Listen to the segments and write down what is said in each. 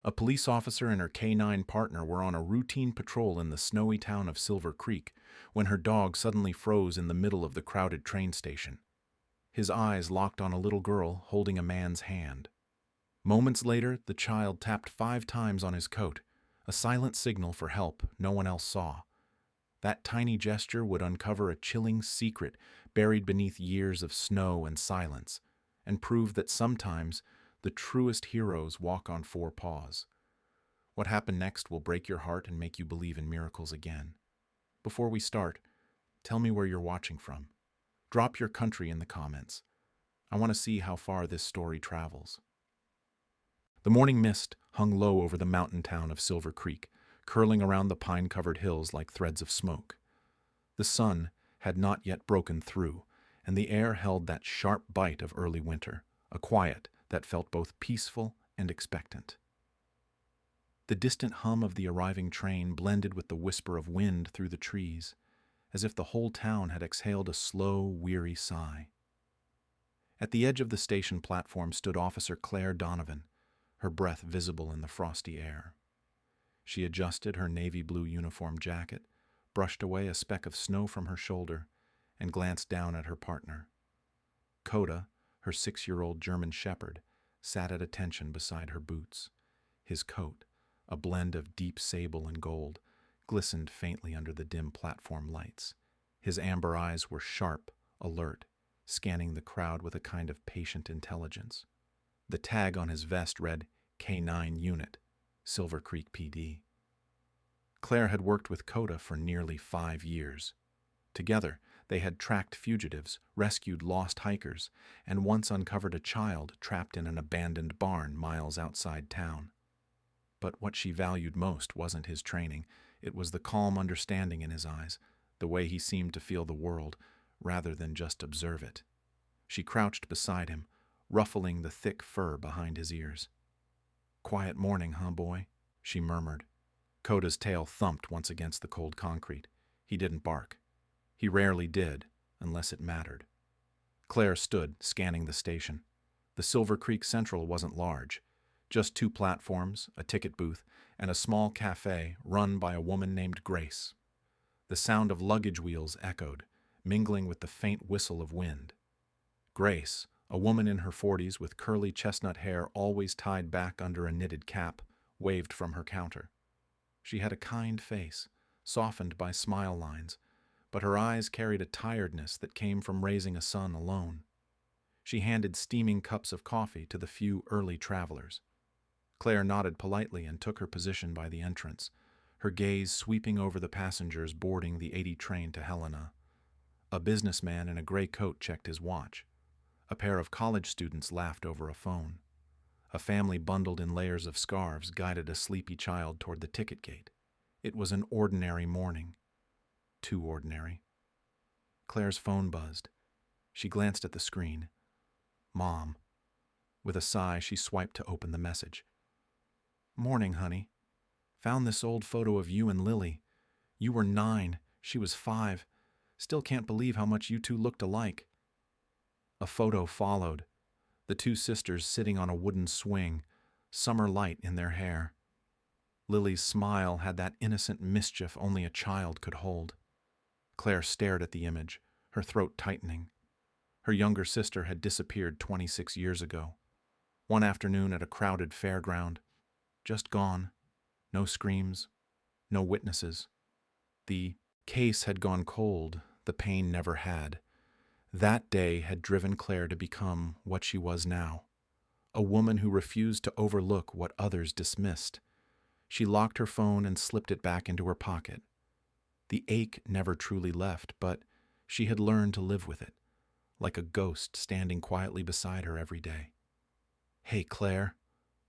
A police officer and her canine partner were on a routine patrol in the snowy town of Silver Creek when her dog suddenly froze in the middle of the crowded train station. His eyes locked on a little girl holding a man's hand. Moments later, the child tapped 5 times on his coat, a silent signal for help no one else saw. That tiny gesture would uncover a chilling secret buried beneath years of snow and silence, and prove that sometimes the truest heroes walk on 4 paws. What happened next will break your heart and make you believe in miracles again. Before we start, tell me where you're watching from. Drop your country in the comments. I want to see how far this story travels. The morning mist hung low over the mountain town of Silver Creek, curling around the pine-covered hills like threads of smoke. The sun had not yet broken through, and the air held that sharp bite of early winter, a quiet that felt both peaceful and expectant. The distant hum of the arriving train blended with the whisper of wind through the trees, as if the whole town had exhaled a slow, weary sigh. At the edge of the station platform stood Officer Claire Donovan, her breath visible in the frosty air. She adjusted her navy blue uniform jacket, brushed away a speck of snow from her shoulder, and glanced down at her partner. Coda, her 6-year-old German shepherd, sat at attention beside her boots. His coat, a blend of deep sable and gold, glistened faintly under the dim platform lights. His amber eyes were sharp, alert, scanning the crowd with a kind of patient intelligence. The tag on his vest read K9 Unit, Silver Creek PD. Claire had worked with Coda for nearly 5 years. Together, they had tracked fugitives, rescued lost hikers, and once uncovered a child trapped in an abandoned barn miles outside town. But what she valued most wasn't his training. It was the calm understanding in his eyes, the way he seemed to feel the world, rather than just observe it. She crouched beside him, ruffling the thick fur behind his ears. "Quiet morning, huh, boy?" she murmured. Coda's tail thumped once against the cold concrete. He didn't bark. He rarely did, unless it mattered. Claire stood, scanning the station. The Silver Creek Central wasn't large. Just 2 platforms, a ticket booth, and a small cafe run by a woman named Grace. The sound of luggage wheels echoed, mingling with the faint whistle of wind. Grace, a woman in her 40s with curly chestnut hair always tied back under a knitted cap, waved from her counter. She had a kind face, softened by smile lines, but her eyes carried a tiredness that came from raising a son alone. She handed steaming cups of coffee to the few early travelers. Claire nodded politely and took her position by the entrance, her gaze sweeping over the passengers boarding the 80 train to Helena. A businessman in a gray coat checked his watch. A pair of college students laughed over a phone. A family bundled in layers of scarves guided a sleepy child toward the ticket gate. It was an ordinary morning. Too ordinary. Claire's phone buzzed. She glanced at the screen. Mom. With a sigh, she swiped to open the message. "Morning, honey. Found this old photo of you and Lily. You were 9, she was 5. Still can't believe how much you two looked alike." A photo followed. The 2 sisters sitting on a wooden swing, summer light in their hair. Lily's smile had that innocent mischief only a child could hold. Claire stared at the image, her throat tightening. Her younger sister had disappeared 26 years ago. One afternoon at a crowded fairground. Just gone. No screams. No witnesses. The case had gone cold. The pain never had. That day had driven Claire to become what she was now. A woman who refused to overlook what others dismissed. She locked her phone and slipped it back into her pocket. The ache never truly left, but she had learned to live with it, like a ghost standing quietly beside her every day. "Hey, Claire,"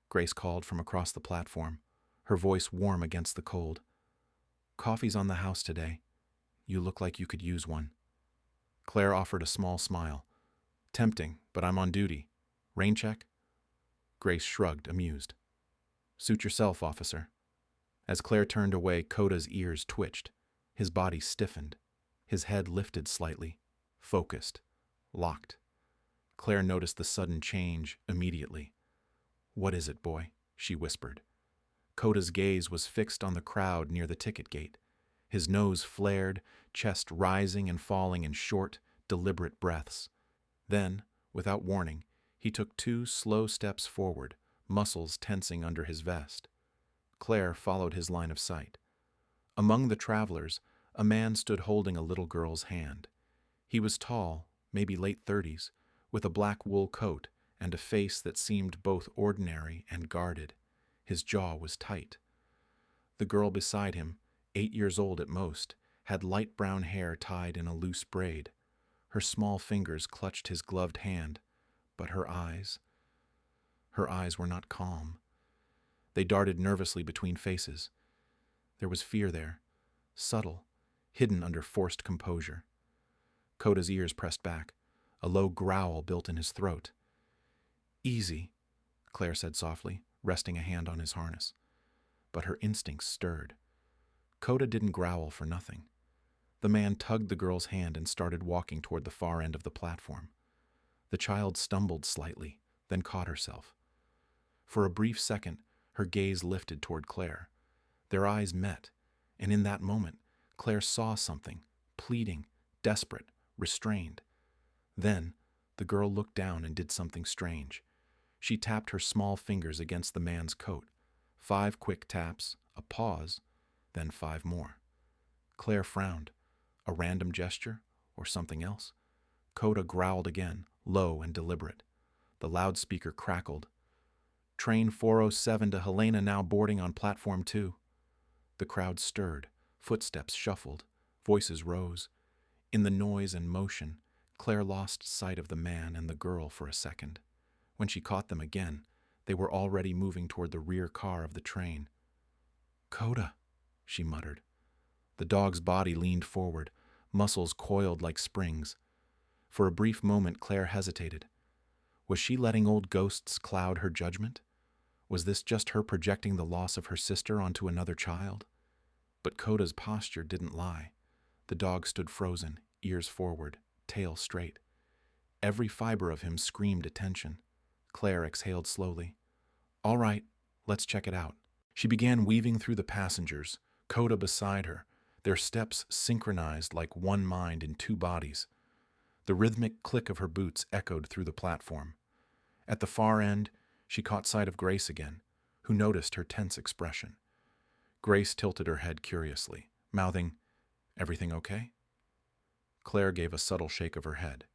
Grace called from across the platform, her voice warm against the cold. "Coffee's on the house today. You look like you could use one." Claire offered a small smile. "Tempting, but I'm on duty. Rain check?" Grace shrugged, amused. "Suit yourself, officer." As Claire turned away, Coda's ears twitched. His body stiffened. His head lifted slightly, focused, locked. Claire noticed the sudden change immediately. "What is it, boy?" she whispered. Coda's gaze was fixed on the crowd near the ticket gate. His nose flared, chest rising and falling in short, deliberate breaths. Then, without warning, he took 2 slow steps forward, muscles tensing under his vest. Claire followed his line of sight. Among the travelers, a man stood holding a little girl's hand. He was tall, maybe late 30s, with a black wool coat and a face that seemed both ordinary and guarded. His jaw was tight. The girl beside him, 8 years old at most, had light brown hair tied in a loose braid. Her small fingers clutched his gloved hand, but her eyes were not calm. They darted nervously between faces. There was fear there, subtle, hidden under forced composure. Coda's ears pressed back. A low growl built in his throat. "Easy," Claire said softly, resting a hand on his harness. But her instincts stirred. Coda didn't growl for nothing. The man tugged the girl's hand and started walking toward the far end of the platform. The child stumbled slightly, then caught herself. For a brief second, her gaze lifted toward Claire. Their eyes met, and in that moment, Claire saw something, pleading, desperate, restrained. Then, the girl looked down and did something strange. She tapped her small fingers against the man's coat. 5 quick taps, a pause, then 5 more. Claire frowned. A random gesture, or something else? Coda growled again, low and deliberate. The loudspeaker crackled. "Train 407 to Helena now boarding on platform 2. The crowd stirred. Footsteps shuffled. Voices rose. In the noise and motion, Claire lost sight of the man and the girl for a second. When she caught them again, they were already moving toward the rear car of the train. "Coda," she muttered. The dog's body leaned forward, muscles coiled like springs. For a brief moment, Claire hesitated. Was she letting old ghosts cloud her judgment? Was this just her projecting the loss of her sister onto another child? But Coda's posture didn't lie. The dog stood frozen, ears forward, tail straight. Every fiber of him screamed attention. Claire exhaled slowly. "All right, let's check it out." She began weaving through the passengers, Coda beside her, their steps synchronized like one mind in 2 bodies. The rhythmic click of her boots echoed through the platform. At the far end, she caught sight of Grace again, who noticed her tense expression. Grace tilted her head curiously, mouthing, "Everything okay?" Claire gave a subtle shake of her head.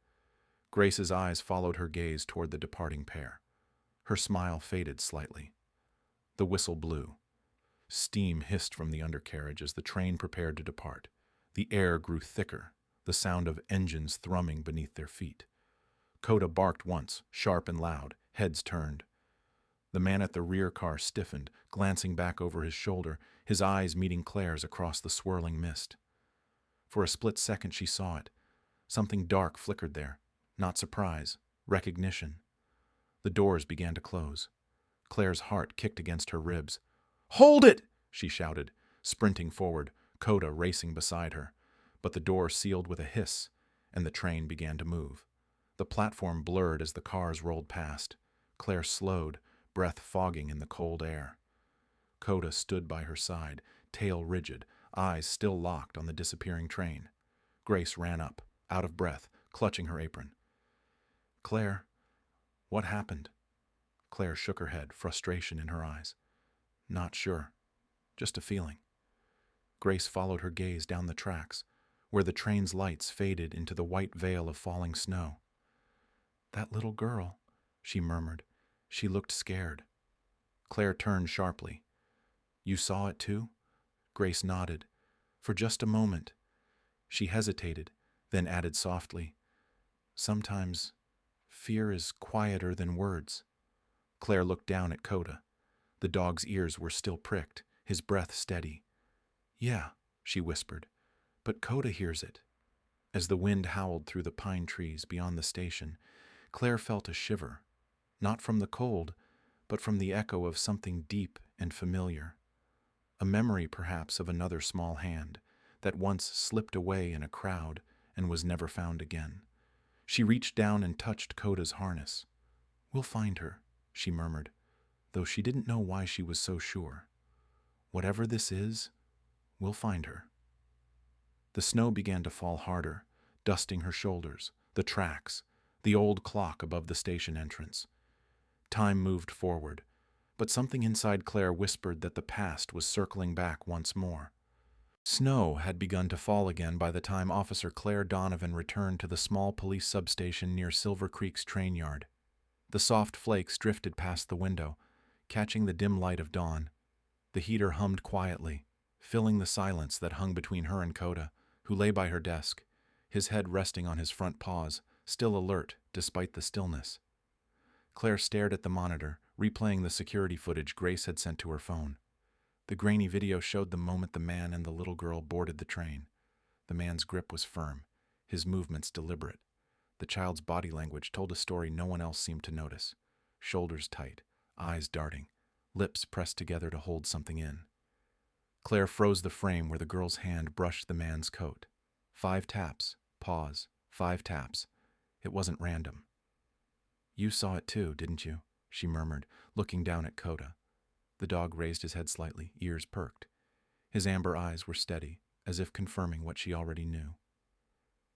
Grace's eyes followed her gaze toward the departing pair. Her smile faded slightly. The whistle blew. Steam hissed from the undercarriage as the train prepared to depart. The air grew thicker, the sound of engines thrumming beneath their feet. Coda barked once, sharp and loud, heads turned. The man at the rear car stiffened, glancing back over his shoulder, his eyes meeting Claire's across the swirling mist. For a split second she saw it. Something dark flickered there. Not surprise, recognition. The doors began to close. Claire's heart kicked against her ribs. "Hold it!" she shouted, sprinting forward, Coda racing beside her. But the door sealed with a hiss, and the train began to move. The platform blurred as the cars rolled past. Claire slowed, breath fogging in the cold air. Coda stood by her side, tail rigid, eyes still locked on the disappearing train. Grace ran up, out of breath, clutching her apron. "Claire, what happened?" Claire shook her head, frustration in her eyes. "Not sure. Just a feeling." Grace followed her gaze down the tracks, where the train's lights faded into the white veil of falling snow. "That little girl," she murmured. She looked scared. Claire turned sharply. "You saw it too?" Grace nodded. For just a moment. She hesitated, then added softly, "Sometimes fear is quieter than words." Claire looked down at Coda. The dog's ears were still pricked, his breath steady. "Yeah," she whispered, "but Coda hears it." As the wind howled through the pine trees beyond the station, Claire felt a shiver, not from the cold, but from the echo of something deep and familiar. A memory, perhaps, of another small hand that once slipped away in a crowd and was never found again. She reached down and touched Coda's harness. "We'll find her," she murmured, though she didn't know why she was so sure. Whatever this is, we'll find her. The snow began to fall harder, dusting her shoulders, the tracks, the old clock above the station entrance. Time moved forward, but something inside Claire whispered that the past was circling back once more. Snow had begun to fall again by the time Officer Claire Donovan returned to the small police substation near Silver Creek's train yard. The soft flakes drifted past the window, catching the dim light of dawn. The heater hummed quietly, filling the silence that hung between her and Coda, who lay by her desk, his head resting on his front paws, still alert despite the stillness. Claire stared at the monitor, replaying the security footage Grace had sent to her phone. The grainy video showed the moment the man and the little girl boarded the train. The man's grip was firm, his movements deliberate. The child's body language told a story no one else seemed to notice. Shoulders tight, eyes darting, lips pressed together to hold something in. Claire froze the frame where the girl's hand brushed the man's coat. 5 taps, pause, 5 taps. It wasn't random. "You saw it too, didn't you?" she murmured, looking down at Coda. The dog raised his head slightly, ears perked. His amber eyes were steady, as if confirming what she already knew.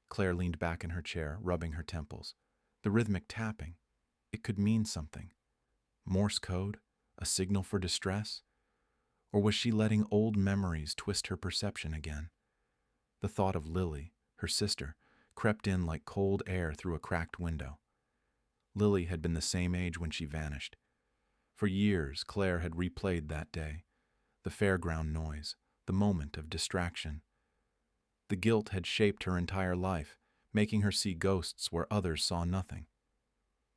Claire leaned back in her chair, rubbing her temples. The rhythmic tapping, it could mean something. Morse code? A signal for distress? Or was she letting old memories twist her perception again? The thought of Lily, her sister, crept in like cold air through a cracked window. Lily had been the same age when she vanished. For years, Claire had replayed that day, the fairground noise, the moment of distraction. The guilt had shaped her entire life, making her see ghosts where others saw nothing.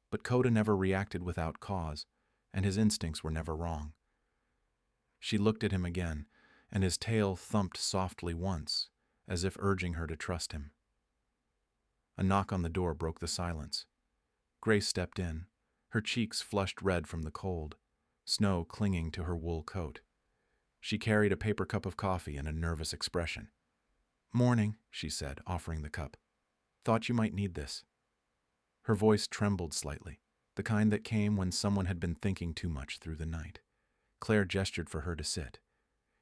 But Coda never reacted without cause, and his instincts were never wrong. She looked at him again, and his tail thumped softly once, as if urging her to trust him. A knock on the door broke the silence. Grace stepped in, her cheeks flushed red from the cold, snow clinging to her wool coat. She carried a paper cup of coffee and a nervous expression. "Morning," she said, offering the cup. "Thought you might need this." Her voice trembled slightly, the kind that came when someone had been thinking too much through the night. Claire gestured for her to sit.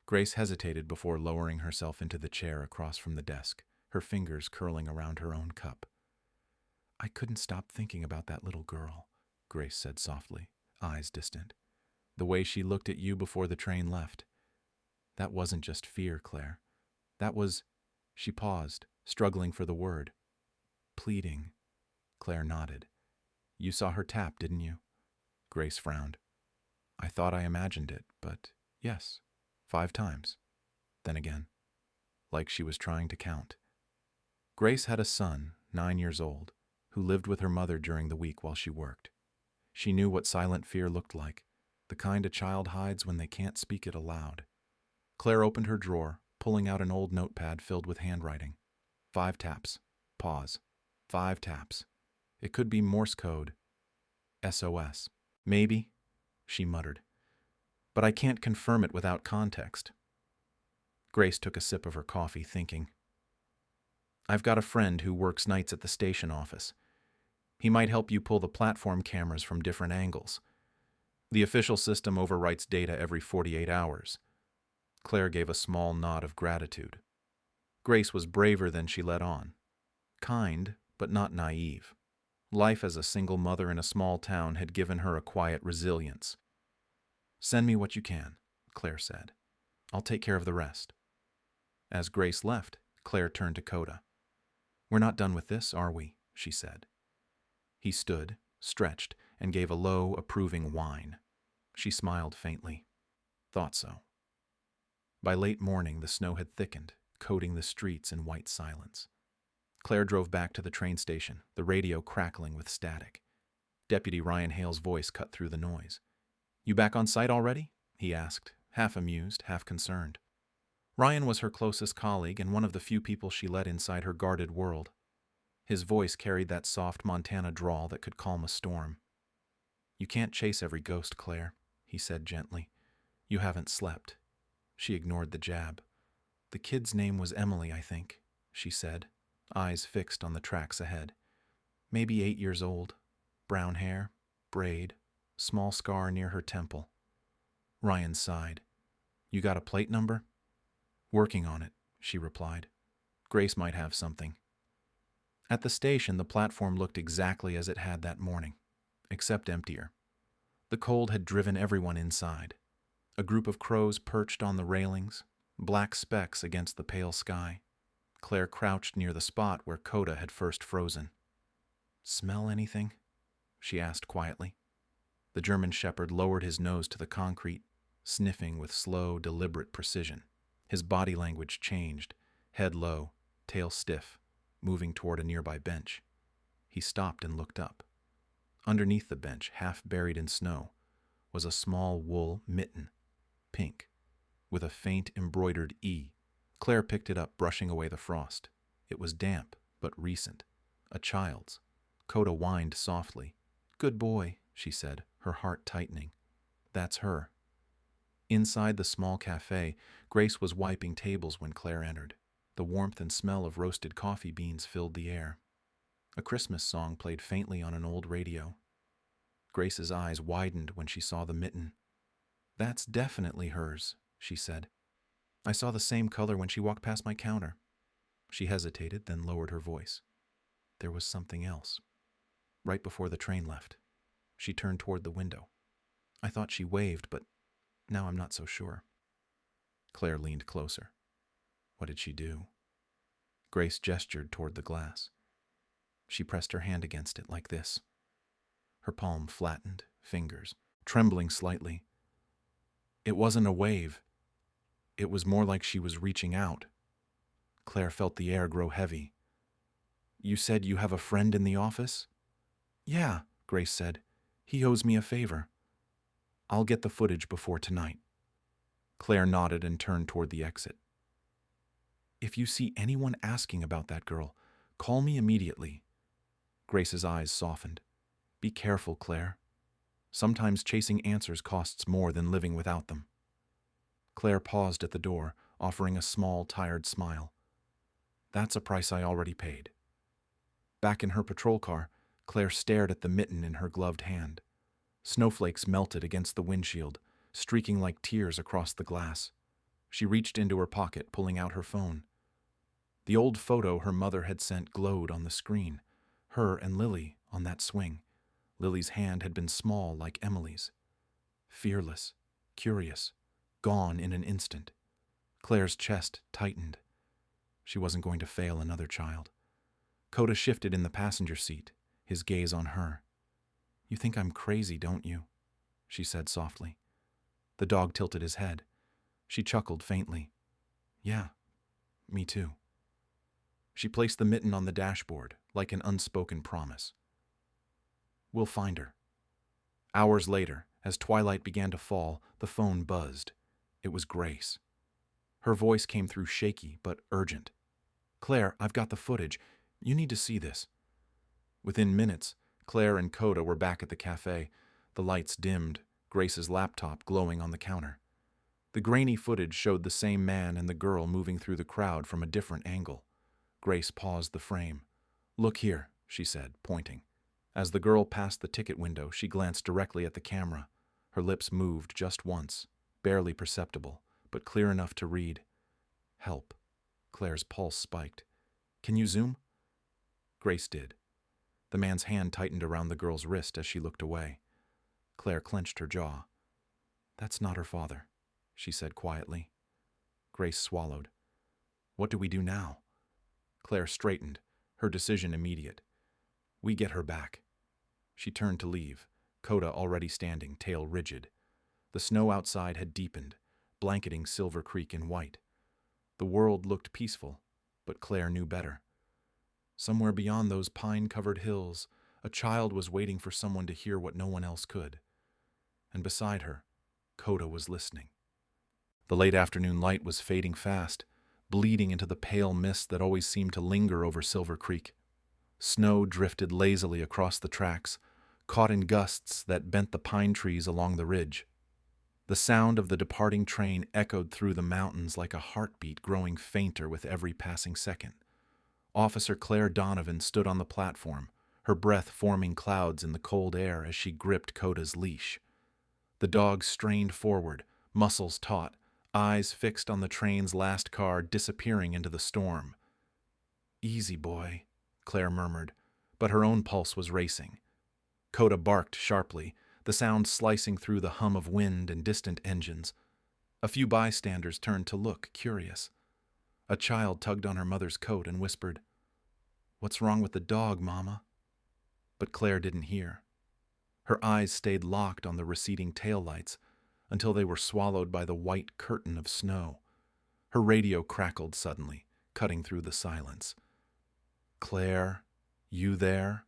Grace hesitated before lowering herself into the chair across from the desk, her fingers curling around her own cup. "I couldn't stop thinking about that little girl," Grace said softly, eyes distant. "The way she looked at you before the train left. That wasn't just fear, Claire. That was—" She paused, struggling for the word. "Pleading." Claire nodded. "You saw her tap, didn't you?" Grace frowned. "I thought I imagined it, but yes, 5 times. Then again. Like she was trying to count." Grace had a son, 9 years old, who lived with her mother during the week while she worked. She knew what silent fear looked like, the kind a child hides when they can't speak it aloud. Claire opened her drawer, pulling out an old notepad filled with handwriting. 5 taps. Pause. 5 taps. It could be Morse code. SOS. "Maybe," she muttered. "But I can't confirm it without context." Grace took a sip of her coffee, thinking. "I've got a friend who works nights at the station office. He might help you pull the platform cameras from different angles. The official system overwrites data every 48 hours. Claire gave a small nod of gratitude. Grace was braver than she let on. Kind, but not naive. Life as a single mother in a small town had given her a quiet resilience. "Send me what you can," Claire said. "I'll take care of the rest." As Grace left, Claire turned to Coda. "We're not done with this, are we?" she said. He stood, stretched, and gave a low, approving whine. She smiled faintly. "Thought so." By late morning, the snow had thickened, coating the streets in white silence. Claire drove back to the train station, the radio crackling with static. Deputy Ryan Hale's voice cut through the noise. "You back on site already?" he asked, half amused, half concerned. Ryan was her closest colleague and one of the few people she let inside her guarded world. His voice carried that soft Montana drawl that could calm a storm. "You can't chase every ghost, Claire," he said gently. "You haven't slept." She ignored the jab. "The kid's name was Emily, I think," she said, eyes fixed on the tracks ahead. "Maybe 8 years old. Brown hair, braid, small scar near her temple." Ryan sighed. You got a plate number? Working on it, she replied. Grace might have something. At the station, the platform looked exactly as it had that morning, except emptier. The cold had driven everyone inside. A group of crows perched on the railings, black specks against the pale sky. Claire crouched near the spot where Coda had first frozen. Smell anything? She asked quietly. The German shepherd lowered his nose to the concrete, sniffing with slow, deliberate precision. His body language changed, head low, tail stiff, moving toward a nearby bench. He stopped and looked up. Underneath the bench, half buried in snow, was a small wool mitten, pink, with a faint embroidered E. Claire picked it up, brushing away the frost. It was damp, but recent. A child's. Coda whined softly. Good boy, she said, her heart tightening. That's her. Inside the small cafe, Grace was wiping tables when Claire entered. The warmth and smell of roasted coffee beans filled the air. A Christmas song played faintly on an old radio. Grace's eyes widened when she saw the mitten. That's definitely hers, she said. I saw the same color when she walked past my counter. She hesitated, then lowered her voice. There was something else. Right before the train left, she turned toward the window. I thought she waved, but now I'm not so sure. Claire leaned closer. What did she do? Grace gestured toward the glass. She pressed her hand against it like this. Her palm flattened, fingers trembling slightly. It wasn't a wave. It was more like she was reaching out. Claire felt the air grow heavy. You said you have a friend in the office? Yeah, Grace said. He owes me a favor. I'll get the footage before tonight. Claire nodded and turned toward the exit. If you see anyone asking about that girl, call me immediately. Grace's eyes softened. Be careful, Claire. Sometimes chasing answers costs more than living without them. Claire paused at the door, offering a small, tired smile. That's a price I already paid. Back in her patrol car, Claire stared at the mitten in her gloved hand. Snowflakes melted against the windshield, streaking like tears across the glass. She reached into her pocket, pulling out her phone. The old photo her mother had sent glowed on the screen, her and Lily on that swing. Lily's hand had been small like Emily's. Fearless, curious, gone in an instant. Claire's chest tightened. She wasn't going to fail another child. Coda shifted in the passenger seat, his gaze on her. You think I'm crazy, don't you? She said softly. The dog tilted his head. She chuckled faintly. Yeah, me too. She placed the mitten on the dashboard, like an unspoken promise. We'll find her. Hours later, as twilight began to fall, the phone buzzed. It was Grace. Her voice came through shaky but urgent. Claire, I've got the footage. You need to see this. Within minutes, Claire and Coda were back at the cafe. The lights dimmed, Grace's laptop glowing on the counter. The grainy footage showed the same man and the girl moving through the crowd from a different angle. Grace paused the frame. Look here, she said, pointing. As the girl passed the ticket window, she glanced directly at the camera. Her lips moved just once, barely perceptible, but clear enough to read. Help. Claire's pulse spiked. Can you zoom? Grace did. The man's hand tightened around the girl's wrist as she looked away. Claire clenched her jaw. That's not her father, she said quietly. Grace swallowed. What do we do now? Claire straightened, her decision immediate. We get her back. She turned to leave, Coda already standing, tail rigid. The snow outside had deepened, blanketing Silver Creek in white. The world looked peaceful, but Claire knew better. Somewhere beyond those pine-covered hills, a child was waiting for someone to hear what no one else could. And beside her, Coda was listening. The late afternoon light was fading fast, bleeding into the pale mist that always seemed to linger over Silver Creek. Snow drifted lazily across the tracks, caught in gusts that bent the pine trees along the ridge. The sound of the departing train echoed through the mountains like a heartbeat growing fainter with every passing second. Officer Claire Donovan stood on the platform, her breath forming clouds in the cold air as she gripped Coda's leash. The dog strained forward, muscles taut, eyes fixed on the train's last car disappearing into the storm. "Easy, boy," Claire murmured, but her own pulse was racing. Coda barked sharply, the sound slicing through the hum of wind and distant engines. A few bystanders turned to look, curious. A child tugged on her mother's coat and whispered, "What's wrong with the dog, Mama?" But Claire didn't hear. Her eyes stayed locked on the receding taillights until they were swallowed by the white curtain of snow. Her radio crackled suddenly, cutting through the silence. "Claire, you there?"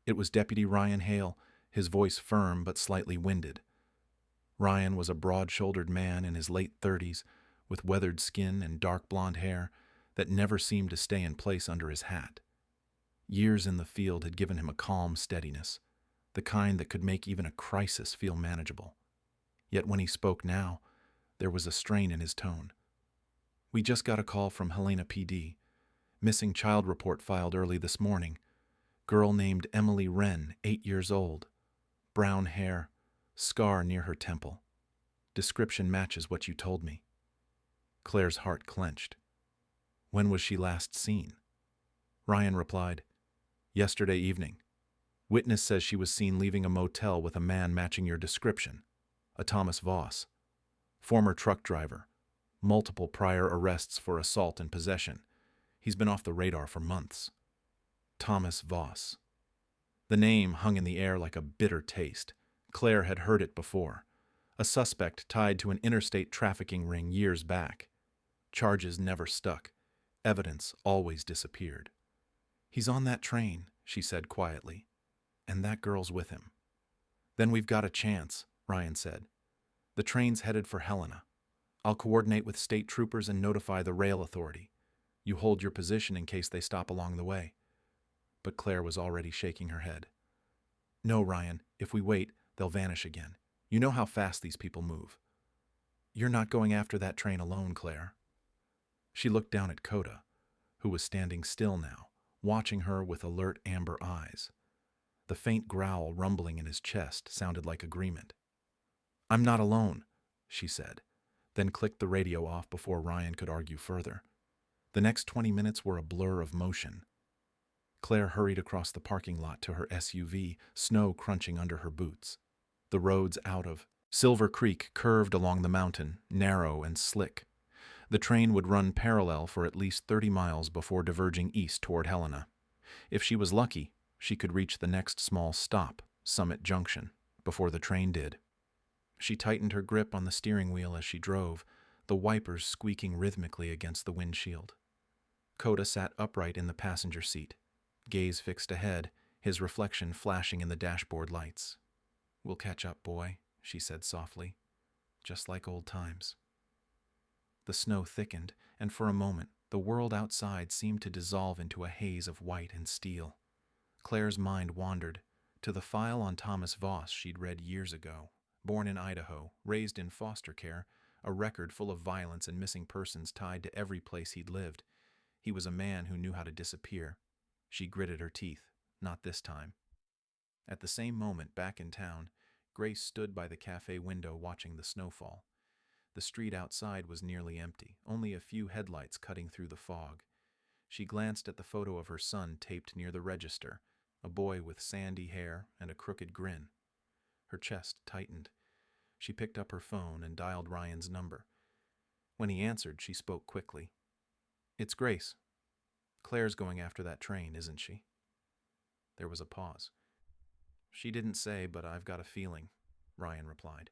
It was Deputy Ryan Hale, his voice firm but slightly winded. Ryan was a broad-shouldered man in his late 30s, with weathered skin and dark blonde hair that never seemed to stay in place under his hat. Years in the field had given him a calm steadiness, the kind that could make even a crisis feel manageable. Yet when he spoke now, there was a strain in his tone. "We just got a call from Helena PD. Missing child report filed early this morning. Girl named Emily Wren, 8 years old. Brown hair, scar near her temple. Description matches what you told me." Claire's heart clenched. "When was she last seen?" Ryan replied, "Yesterday evening. Witness says she was seen leaving a motel with a man matching your description, a Thomas Voss. Former truck driver. Multiple prior arrests for assault and possession. He's been off the radar for months." Thomas Voss. The name hung in the air like a bitter taste. Claire had heard it before. A suspect tied to an interstate trafficking ring years back. Charges never stuck. Evidence always disappeared. "He's on that train," she said quietly, "and that girl's with him." "Then we've got a chance," Ryan said. "The train's headed for Helena. I'll coordinate with state troopers and notify the rail authority. You hold your position in case they stop along the way." But Claire was already shaking her head. "No, Ryan, if we wait, they'll vanish again. You know how fast these people move." "You're not going after that train alone, Claire." She looked down at Coda, who was standing still now, watching her with alert amber eyes. The faint growl rumbling in his chest sounded like agreement. "I'm not alone," she said, then clicked the radio off before Ryan could argue further. The next 20 minutes were a blur of motion. Claire hurried across the parking lot to her SUV, snow crunching under her boots. The roads out of Silver Creek curved along the mountain, narrow and slick. The train would run parallel for at least 30 miles before diverging east toward Helena. If she was lucky, she could reach the next small stop, Summit Junction, before the train did. She tightened her grip on the steering wheel as she drove, the wipers squeaking rhythmically against the windshield. Coda sat upright in the passenger seat, gaze fixed ahead, his reflection flashing in the dashboard lights. "We'll catch up, boy," she said softly, "just like old times." The snow thickened, and for a moment, the world outside seemed to dissolve into a haze of white and steel. Claire's mind wandered to the file on Thomas Voss she'd read years ago. Born in Idaho, raised in foster care, a record full of violence and missing persons tied to every place he'd lived. He was a man who knew how to disappear. She gritted her teeth. Not this time. At the same moment, back in town, Grace stood by the cafe window watching the snowfall. The street outside was nearly empty, only a few headlights cutting through the fog. She glanced at the photo of her son taped near the register, a boy with sandy hair and a crooked grin. Her chest tightened. She picked up her phone and dialed Ryan's number. When he answered, she spoke quickly. "It's Grace. Claire's going after that train, isn't she?" There was a pause. "She didn't say, but I've got a feeling," Ryan replied.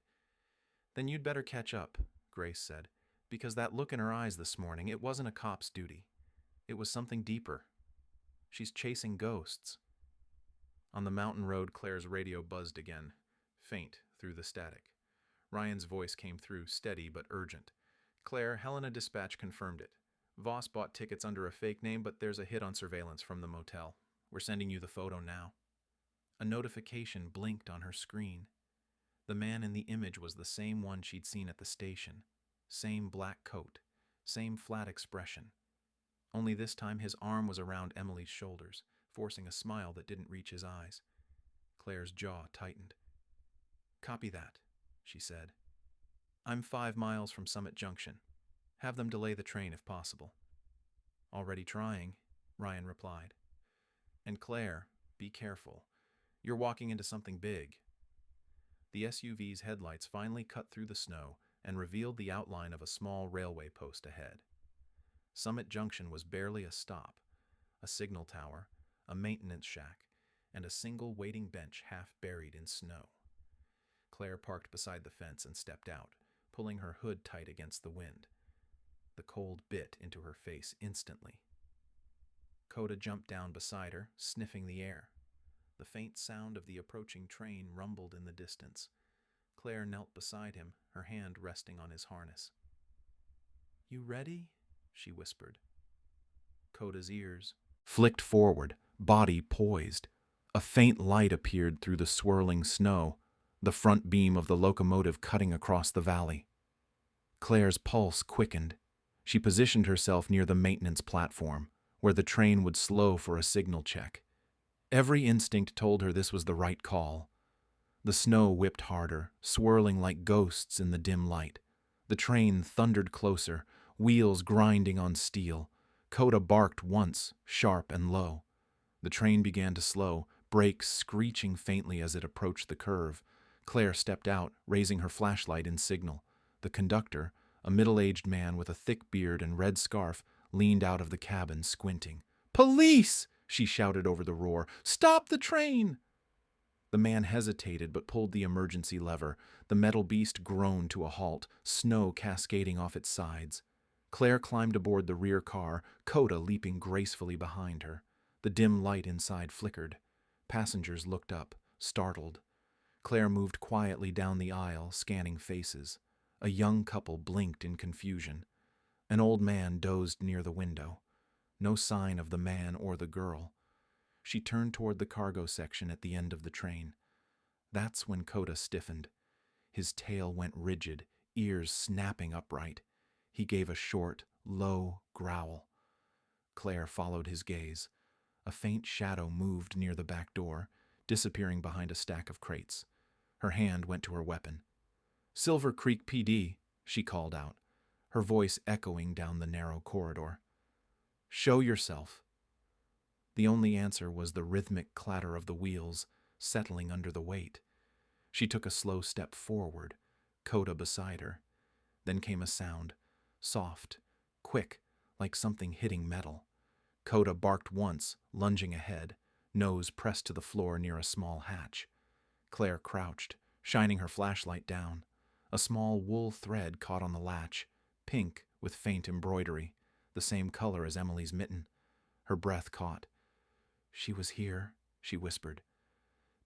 "Then you'd better catch up," Grace said, "because that look in her eyes this morning, it wasn't a cop's duty. It was something deeper. She's chasing ghosts." On the mountain road, Claire's radio buzzed again, faint through the static. Ryan's voice came through, steady but urgent. "Claire, Helena Dispatch confirmed it. Voss bought tickets under a fake name, but there's a hit on surveillance from the motel. We're sending you the photo now." A notification blinked on her screen. The man in the image was the same one she'd seen at the station. Same black coat, same flat expression. Only this time his arm was around Emily's shoulders, forcing a smile that didn't reach his eyes. Claire's jaw tightened. "Copy that," she said. I'm 5 miles from Summit Junction. Have them delay the train if possible. Already trying, Ryan replied. And Claire, be careful. You're walking into something big. The SUV's headlights finally cut through the snow and revealed the outline of a small railway post ahead. Summit Junction was barely a stop. A signal tower, a maintenance shack, and a single waiting bench half buried in snow. Claire parked beside the fence and stepped out, pulling her hood tight against the wind. The cold bit into her face instantly. Coda jumped down beside her, sniffing the air. The faint sound of the approaching train rumbled in the distance. Claire knelt beside him, her hand resting on his harness. "You ready?" she whispered. Coda's ears flicked forward, body poised. A faint light appeared through the swirling snow, the front beam of the locomotive cutting across the valley. Claire's pulse quickened. She positioned herself near the maintenance platform, where the train would slow for a signal check. Every instinct told her this was the right call. The snow whipped harder, swirling like ghosts in the dim light. The train thundered closer, wheels grinding on steel. Coda barked once, sharp and low. The train began to slow, brakes screeching faintly as it approached the curve. Claire stepped out, raising her flashlight in signal. The conductor, a middle-aged man with a thick beard and red scarf, leaned out of the cabin, squinting. "Police!" she shouted over the roar. "Stop the train!" The man hesitated but pulled the emergency lever. The metal beast groaned to a halt, snow cascading off its sides. Claire climbed aboard the rear car, Coda leaping gracefully behind her. The dim light inside flickered. Passengers looked up, startled. Claire moved quietly down the aisle, scanning faces. A young couple blinked in confusion. An old man dozed near the window. No sign of the man or the girl. She turned toward the cargo section at the end of the train. That's when Coda stiffened. His tail went rigid, ears snapping upright. He gave a short, low growl. Claire followed his gaze. A faint shadow moved near the back door, disappearing behind a stack of crates. Her hand went to her weapon. "Silver Creek PD," she called out, her voice echoing down the narrow corridor. "Show yourself." The only answer was the rhythmic clatter of the wheels, settling under the weight. She took a slow step forward, Coda beside her. Then came a sound, soft, quick, like something hitting metal. Coda barked once, lunging ahead, nose pressed to the floor near a small hatch. Claire crouched, shining her flashlight down. A small wool thread caught on the latch, pink with faint embroidery, the same color as Emily's mitten. Her breath caught. "She was here," she whispered.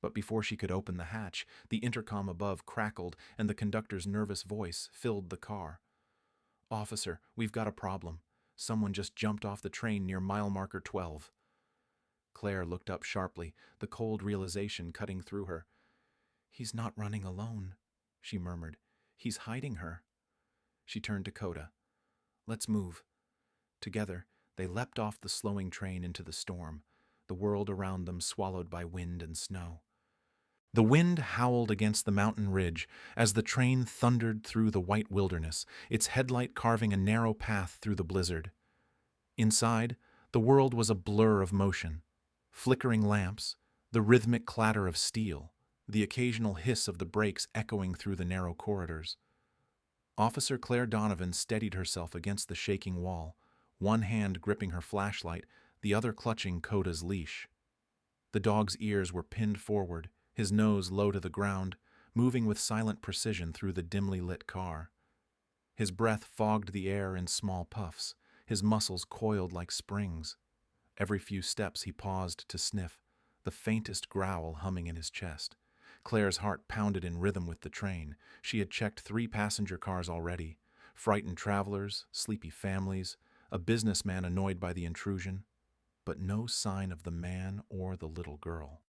But before she could open the hatch, the intercom above crackled and the conductor's nervous voice filled the car. "Officer, we've got a problem. Someone just jumped off the train near mile marker 12. Claire looked up sharply, the cold realization cutting through her. "He's not running alone," she murmured. "He's hiding her." She turned to Coda. "Let's move." Together, they leapt off the slowing train into the storm, the world around them swallowed by wind and snow. The wind howled against the mountain ridge as the train thundered through the white wilderness, its headlight carving a narrow path through the blizzard. Inside, the world was a blur of motion. Flickering lamps, the rhythmic clatter of steel, the occasional hiss of the brakes echoing through the narrow corridors. Officer Claire Donovan steadied herself against the shaking wall, one hand gripping her flashlight, the other clutching Coda's leash. The dog's ears were pinned forward, his nose low to the ground, moving with silent precision through the dimly lit car. His breath fogged the air in small puffs, his muscles coiled like springs. Every few steps he paused to sniff, the faintest growl humming in his chest. Claire's heart pounded in rhythm with the train. She had checked 3 passenger cars already, frightened travelers, sleepy families, a businessman annoyed by the intrusion, but no sign of the man or the little girl.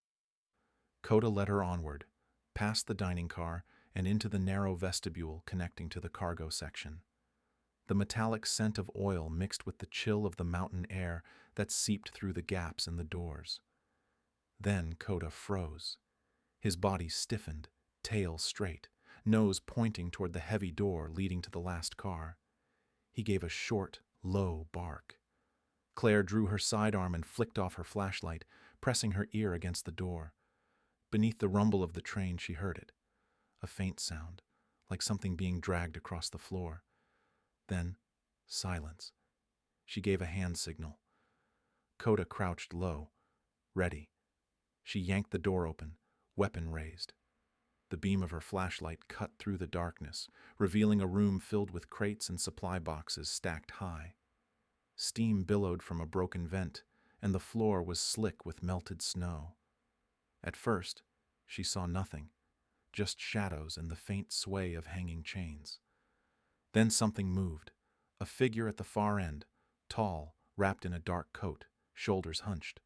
Coda led her onward, past the dining car and into the narrow vestibule connecting to the cargo section. The metallic scent of oil mixed with the chill of the mountain air that seeped through the gaps in the doors. Then Coda froze. His body stiffened, tail straight. nose pointing toward the heavy door leading to the last car. He gave a short, low bark. Claire drew her sidearm and flicked off her flashlight, pressing her ear against the door. Beneath the rumble of the train, she heard it. A faint sound, like something being dragged across the floor. Then, silence. She gave a hand signal. Coda crouched low, ready. She yanked the door open, weapon raised. The beam of her flashlight cut through the darkness, revealing a room filled with crates and supply boxes stacked high. Steam billowed from a broken vent, and the floor was slick with melted snow. At first, she saw nothing, just shadows and the faint sway of hanging chains. Then something moved, a figure at the far end, tall, wrapped in a dark coat, shoulders hunched.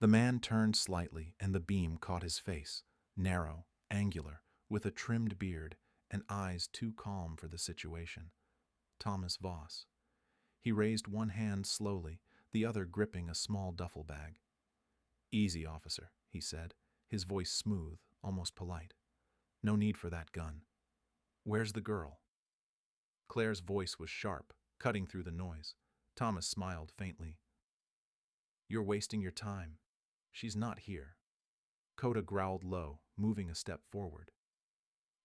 The man turned slightly, and the beam caught his face, narrow, angular, with a trimmed beard and eyes too calm for the situation. Thomas Voss. He raised one hand slowly, the other gripping a small duffel bag. "Easy, officer," he said, his voice smooth, almost polite. "No need for that gun. Where's the girl?" Claire's voice was sharp, cutting through the noise. Thomas smiled faintly. "You're wasting your time. She's not here." Coda growled low, moving a step forward.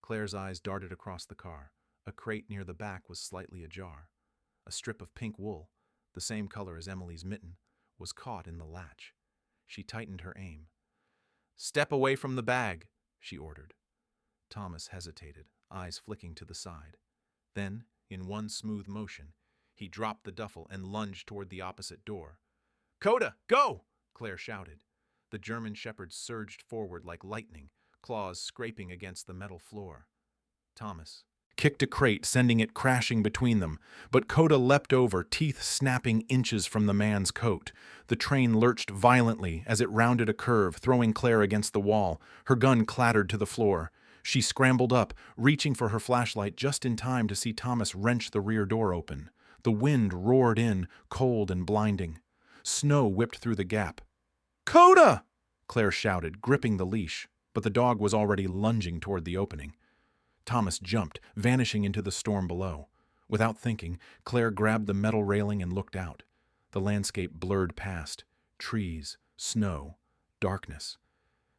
Claire's eyes darted across the car. A crate near the back was slightly ajar. A strip of pink wool, the same color as Emily's mitten, was caught in the latch. She tightened her aim. "Step away from the bag," she ordered. Thomas hesitated, eyes flicking to the side. Then, in one smooth motion, he dropped the duffel and lunged toward the opposite door. "Coda, go!" Claire shouted. The German shepherd surged forward like lightning, claws scraping against the metal floor. Thomas kicked a crate, sending it crashing between them, but Coda leapt over, teeth snapping inches from the man's coat. The train lurched violently as it rounded a curve, throwing Claire against the wall. Her gun clattered to the floor. She scrambled up, reaching for her flashlight just in time to see Thomas wrench the rear door open. The wind roared in, cold and blinding. Snow whipped through the gap. "Coda!" Claire shouted, gripping the leash, but the dog was already lunging toward the opening. Thomas jumped, vanishing into the storm below. Without thinking, Claire grabbed the metal railing and looked out. The landscape blurred past. Trees, snow, darkness.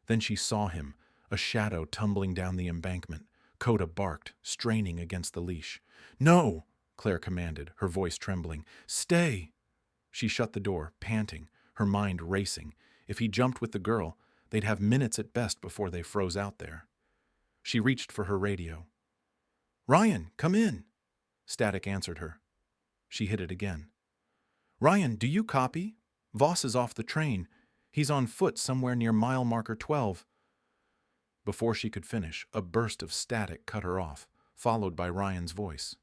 Then she saw him, a shadow tumbling down the embankment. Coda barked, straining against the leash. "No!" Claire commanded, her voice trembling. "Stay!" She shut the door, panting, her mind racing. If he jumped with the girl, they'd have minutes at best before they froze out there. She reached for her radio. "Ryan, come in!" Static answered her. She hit it again. "Ryan, do you copy? Voss is off the train. He's on foot somewhere near mile marker 12. Before she could finish, a burst of static cut her off, followed by Ryan's voice.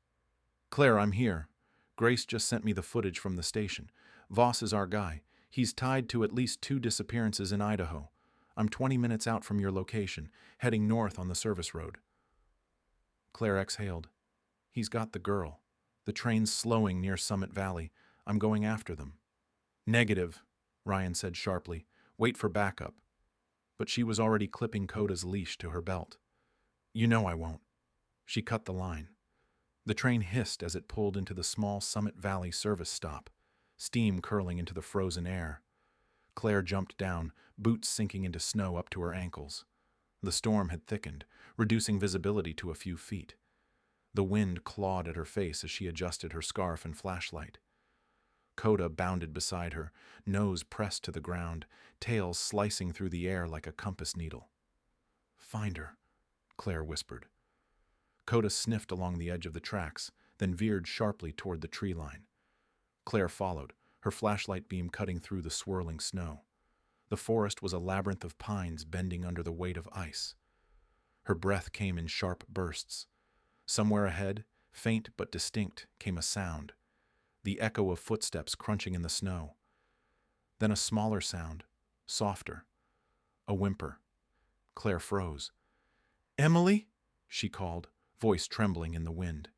"Claire, I'm here. Grace just sent me the footage from the station. Voss is our guy. He's tied to at least 2 disappearances in Idaho. I'm 20 minutes out from your location, heading north on the service road." Claire exhaled. "He's got the girl. The train's slowing near Summit Valley. I'm going after them." "Negative," Ryan said sharply. "Wait for backup." But she was already clipping Coda's leash to her belt. "You know I won't." She cut the line. The train hissed as it pulled into the small Summit Valley service stop, steam curling into the frozen air. Claire jumped down, boots sinking into snow up to her ankles. The storm had thickened, reducing visibility to a few feet. The wind clawed at her face as she adjusted her scarf and flashlight. Coda bounded beside her, nose pressed to the ground, tail slicing through the air like a compass needle. "Find her," Claire whispered. Coda sniffed along the edge of the tracks, then veered sharply toward the tree line. Claire followed, her flashlight beam cutting through the swirling snow. The forest was a labyrinth of pines bending under the weight of ice. Her breath came in sharp bursts. Somewhere ahead, faint but distinct, came a sound, the echo of footsteps crunching in the snow. Then a smaller sound, softer, a whimper. Claire froze. "Emily?" she called, voice trembling in the wind.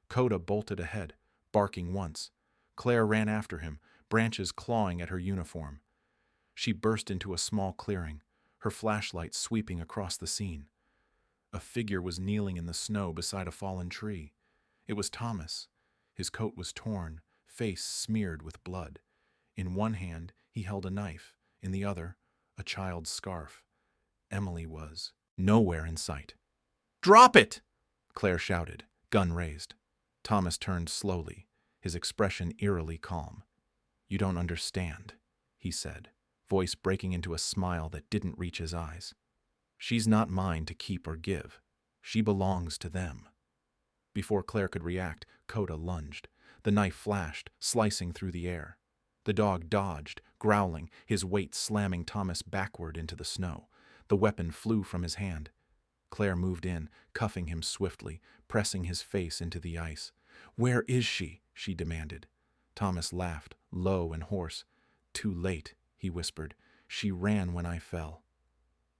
Coda bolted ahead, barking once. Claire ran after him, branches clawing at her uniform. She burst into a small clearing, her flashlight sweeping across the scene. A figure was kneeling in the snow beside a fallen tree. It was Thomas. His coat was torn, face smeared with blood. In one hand, he held a knife, in the other, a child's scarf. Emily was nowhere in sight. "Drop it!" Claire shouted, gun raised. Thomas turned slowly, his expression eerily calm. "You don't understand," he said, voice breaking into a smile that didn't reach his eyes. "She's not mine to keep or give. She belongs to them." Before Claire could react, Coda lunged. The knife flashed, slicing through the air. The dog dodged, growling, his weight slamming Thomas backward into the snow. The weapon flew from his hand. Claire moved in, cuffing him swiftly, pressing his face into the ice. "Where is she?" she demanded. Thomas laughed, low and hoarse. "Too late," he whispered. "She ran when I fell."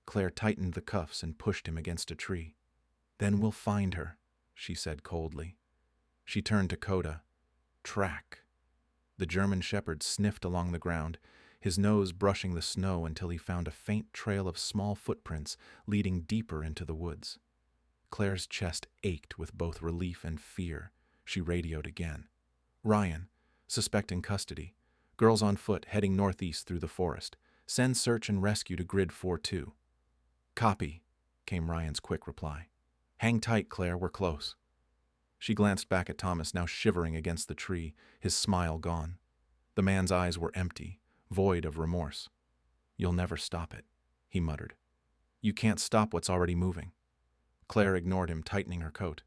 Claire tightened the cuffs and pushed him against a tree. "Then we'll find her," she said coldly. She turned to Coda. "Track." The German shepherd sniffed along the ground, his nose brushing the snow until he found a faint trail of small footprints leading deeper into the woods. Claire's chest ached with both relief and fear. She radioed again. "Ryan, suspect in custody. Girls on foot heading northeast through the forest. Send search and rescue to grid 4-2. "Copy," came Ryan's quick reply. "Hang tight, Claire, we're close." She glanced back at Thomas, now shivering against the tree, his smile gone. The man's eyes were empty, void of remorse. "You'll never stop it," he muttered. "You can't stop what's already moving." Claire ignored him, tightening her coat.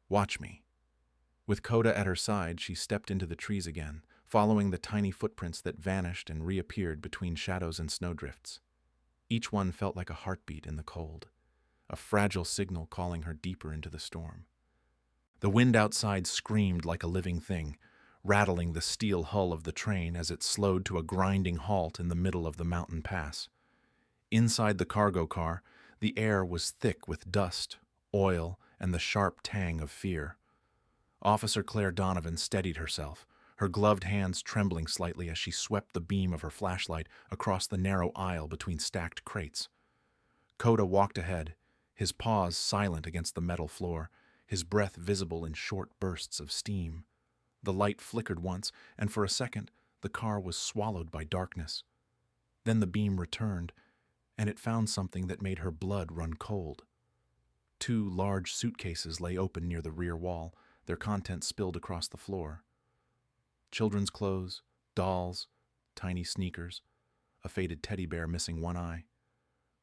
"Watch me." With Coda at her side, she stepped into the trees again, following the tiny footprints that vanished and reappeared between shadows and snowdrifts. Each one felt like a heartbeat in the cold, a fragile signal calling her deeper into the storm. The wind outside screamed like a living thing, rattling the steel hull of the train as it slowed to a grinding halt in the middle of the mountain pass. Inside the cargo car, the air was thick with dust, oil, and the sharp tang of fear. Officer Claire Donovan steadied herself, her gloved hands trembling slightly as she swept the beam of her flashlight across the narrow aisle between stacked crates. Coda walked ahead, his paws silent against the metal floor, his breath visible in short bursts of steam. The light flickered once, and for a second, the car was swallowed by darkness. Then the beam returned, and it found something that made her blood run cold. 2 large suitcases lay open near the rear wall, their contents spilled across the floor. Children's clothes, dolls, tiny sneakers, a faded teddy bear missing one eye.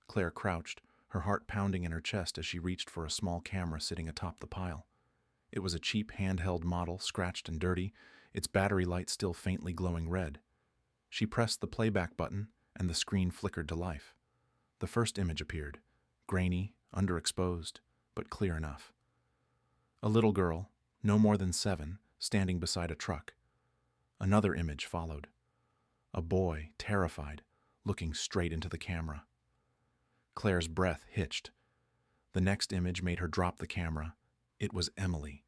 Claire crouched, her heart pounding in her chest as she reached for a small camera sitting atop the pile. It was a cheap handheld model, scratched and dirty, its battery light still faintly glowing red. She pressed the playback button, and the screen flickered to life. The first image appeared, grainy, underexposed, but clear enough. A little girl, no more than 7, standing beside a truck. Another image followed. A boy, terrified, looking straight into the camera. Claire's breath hitched. The next image made her drop the camera. It was Emily.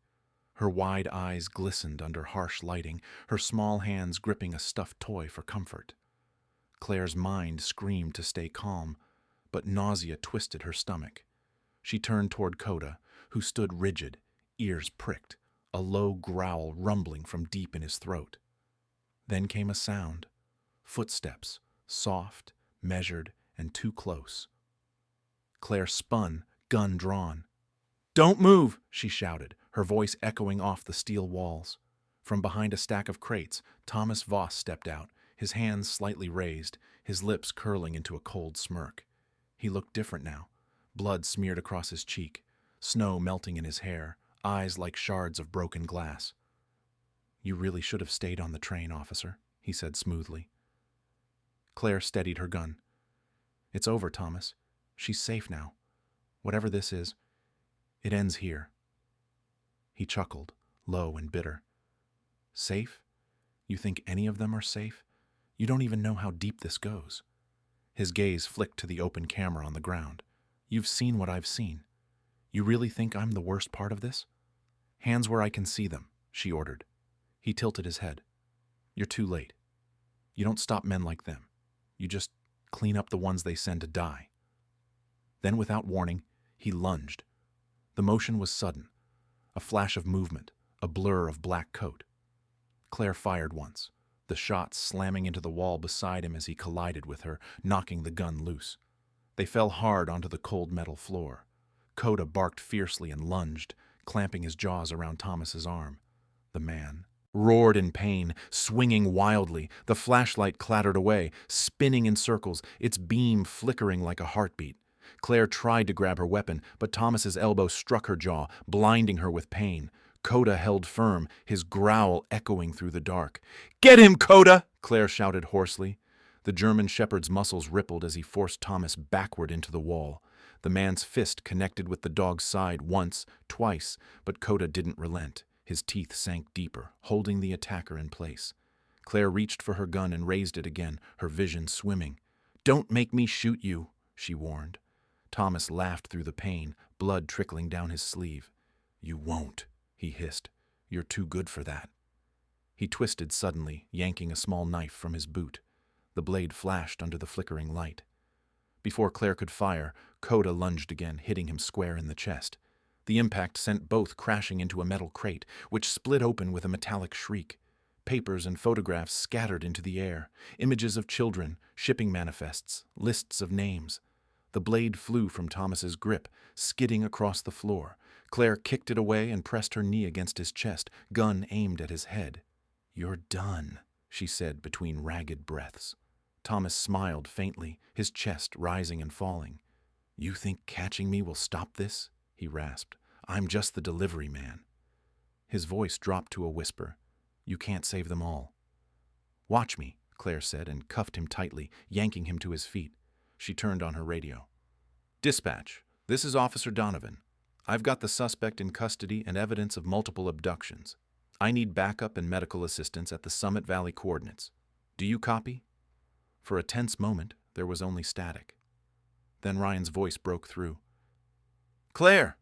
Her wide eyes glistened under harsh lighting, her small hands gripping a stuffed toy for comfort. Claire's mind screamed to stay calm, but nausea twisted her stomach. She turned toward Coda, who stood rigid, ears pricked, a low growl rumbling from deep in his throat. Then came a sound. Footsteps, soft, measured, and too close. Claire spun, gun drawn. "Don't move!" she shouted, her voice echoing off the steel walls. From behind a stack of crates, Thomas Voss stepped out, his hands slightly raised, his lips curling into a cold smirk. He looked different now, blood smeared across his cheek, snow melting in his hair, eyes like shards of broken glass. "You really should have stayed on the train, officer," he said smoothly. Claire steadied her gun. "It's over, Thomas. She's safe now. Whatever this is, it ends here." He chuckled, low and bitter. "Safe? You think any of them are safe? You don't even know how deep this goes." His gaze flicked to the open camera on the ground. "You've seen what I've seen. You really think I'm the worst part of this?" "Hands where I can see them," she ordered. He tilted his head. "You're too late. You don't stop men like them. You just clean up the ones they send to die." Then, without warning, he lunged, The motion was sudden, a flash of movement, a blur of black coat. Claire fired once, the shot slamming into the wall beside him as he collided with her, knocking the gun loose. They fell hard onto the cold metal floor. Coda barked fiercely and lunged, clamping his jaws around Thomas's arm. The man roared in pain, swinging wildly. The flashlight clattered away, spinning in circles, its beam flickering like a heartbeat. Claire tried to grab her weapon, but Thomas's elbow struck her jaw, blinding her with pain. Coda held firm, his growl echoing through the dark. "Get him, Coda!" Claire shouted hoarsely. The German shepherd's muscles rippled as he forced Thomas backward into the wall. The man's fist connected with the dog's side once, twice, but Coda didn't relent. His teeth sank deeper, holding the attacker in place. Claire reached for her gun and raised it again, her vision swimming. "Don't make me shoot you," she warned. Thomas laughed through the pain, blood trickling down his sleeve. "You won't," he hissed. "You're too good for that." He twisted suddenly, yanking a small knife from his boot. The blade flashed under the flickering light. Before Claire could fire, Coda lunged again, hitting him square in the chest. The impact sent both crashing into a metal crate, which split open with a metallic shriek. Papers and photographs scattered into the air, images of children, shipping manifests, lists of names. The blade flew from Thomas's grip, skidding across the floor. Claire kicked it away and pressed her knee against his chest, gun aimed at his head. "You're done," she said between ragged breaths. Thomas smiled faintly, his chest rising and falling. "You think catching me will stop this?" he rasped. "I'm just the delivery man." His voice dropped to a whisper. "You can't save them all." "Watch me," Claire said, and cuffed him tightly, yanking him to his feet. She turned on her radio. "Dispatch, this is Officer Donovan. I've got the suspect in custody and evidence of multiple abductions. I need backup and medical assistance at the Summit Valley coordinates. Do you copy?" For a tense moment, there was only static. Then Ryan's voice broke through. "Claire,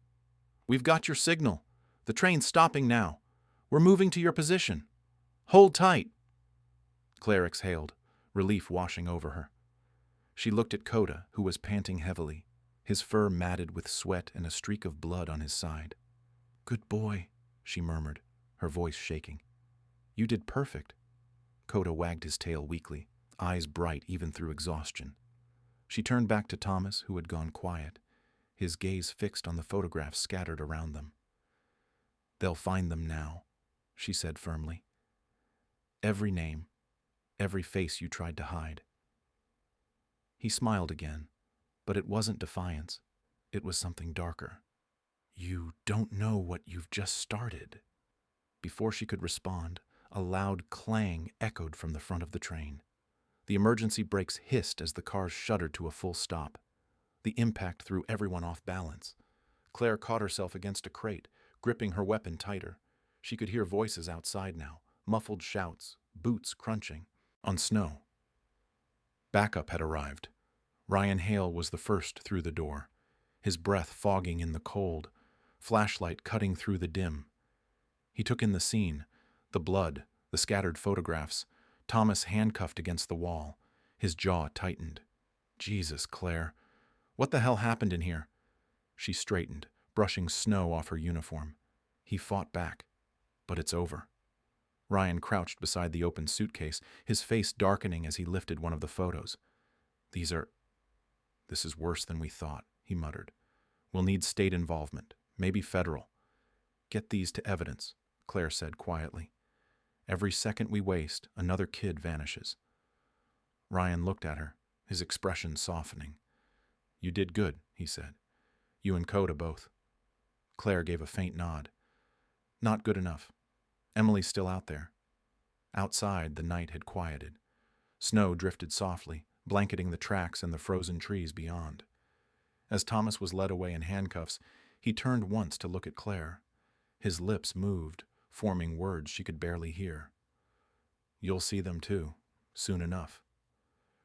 we've got your signal. The train's stopping now. We're moving to your position. Hold tight." Claire exhaled, relief washing over her. She looked at Coda, who was panting heavily, his fur matted with sweat and a streak of blood on his side. "Good boy," she murmured, her voice shaking. "You did perfect." Coda wagged his tail weakly, eyes bright even through exhaustion. She turned back to Thomas, who had gone quiet, his gaze fixed on the photographs scattered around them. "They'll find them now," she said firmly. "Every name, every face you tried to hide." He smiled again, but it wasn't defiance. It was something darker. "You don't know what you've just started." Before she could respond, a loud clang echoed from the front of the train. The emergency brakes hissed as the cars shuddered to a full stop. The impact threw everyone off balance. Claire caught herself against a crate, gripping her weapon tighter. She could hear voices outside now, muffled shouts, boots crunching on snow. Backup had arrived. Ryan Hale was the first through the door, his breath fogging in the cold, flashlight cutting through the dim. He took in the scene, the blood, the scattered photographs, Thomas handcuffed against the wall. His jaw tightened. "Jesus, Claire. What the hell happened in here?" She straightened, brushing snow off her uniform. He fought back. "But it's over." Ryan crouched beside the open suitcase, his face darkening as he lifted one of the photos. This is worse than we thought," he muttered. "We'll need state involvement, maybe federal." "Get these to evidence," Claire said quietly. "Every second we waste, another kid vanishes." Ryan looked at her, his expression softening. "You did good," he said. "You and Coda both." Claire gave a faint nod. "Not good enough. Emily's still out there." Outside, the night had quieted. Snow drifted softly, blanketing the tracks and the frozen trees beyond. As Thomas was led away in handcuffs, he turned once to look at Claire. His lips moved, forming words she could barely hear. "You'll see them too, soon enough."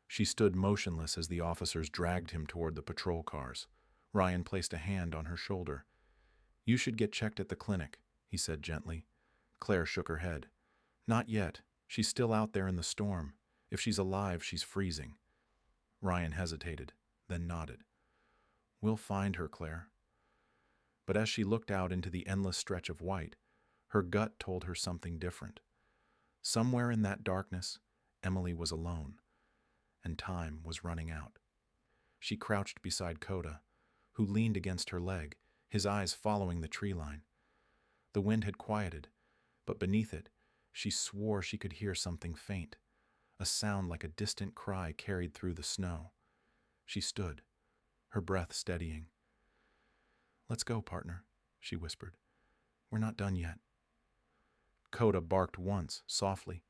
She stood motionless as the officers dragged him toward the patrol cars. Ryan placed a hand on her shoulder. "You should get checked at the clinic," he said gently. Claire shook her head. "Not yet. She's still out there in the storm. If she's alive, she's freezing." Ryan hesitated, then nodded. "We'll find her, Claire." But as she looked out into the endless stretch of white, her gut told her something different. Somewhere in that darkness, Emily was alone, and time was running out. She crouched beside Coda, who leaned against her leg, his eyes following the tree line. The wind had quieted, but beneath it, she swore she could hear something faint, a sound like a distant cry carried through the snow. She stood, her breath steadying. "Let's go, partner," she whispered. "We're not done yet." Coda barked once, softly,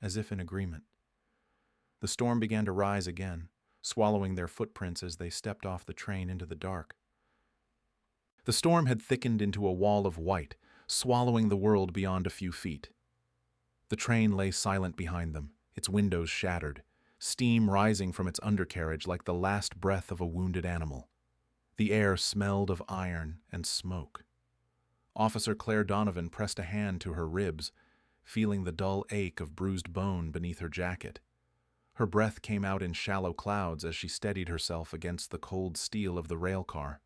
as if in agreement. The storm began to rise again, swallowing their footprints as they stepped off the train into the dark. The storm had thickened into a wall of white, swallowing the world beyond a few feet. The train lay silent behind them, its windows shattered, steam rising from its undercarriage like the last breath of a wounded animal. The air smelled of iron and smoke. Officer Claire Donovan pressed a hand to her ribs, feeling the dull ache of bruised bone beneath her jacket. Her breath came out in shallow clouds as she steadied herself against the cold steel of the rail car.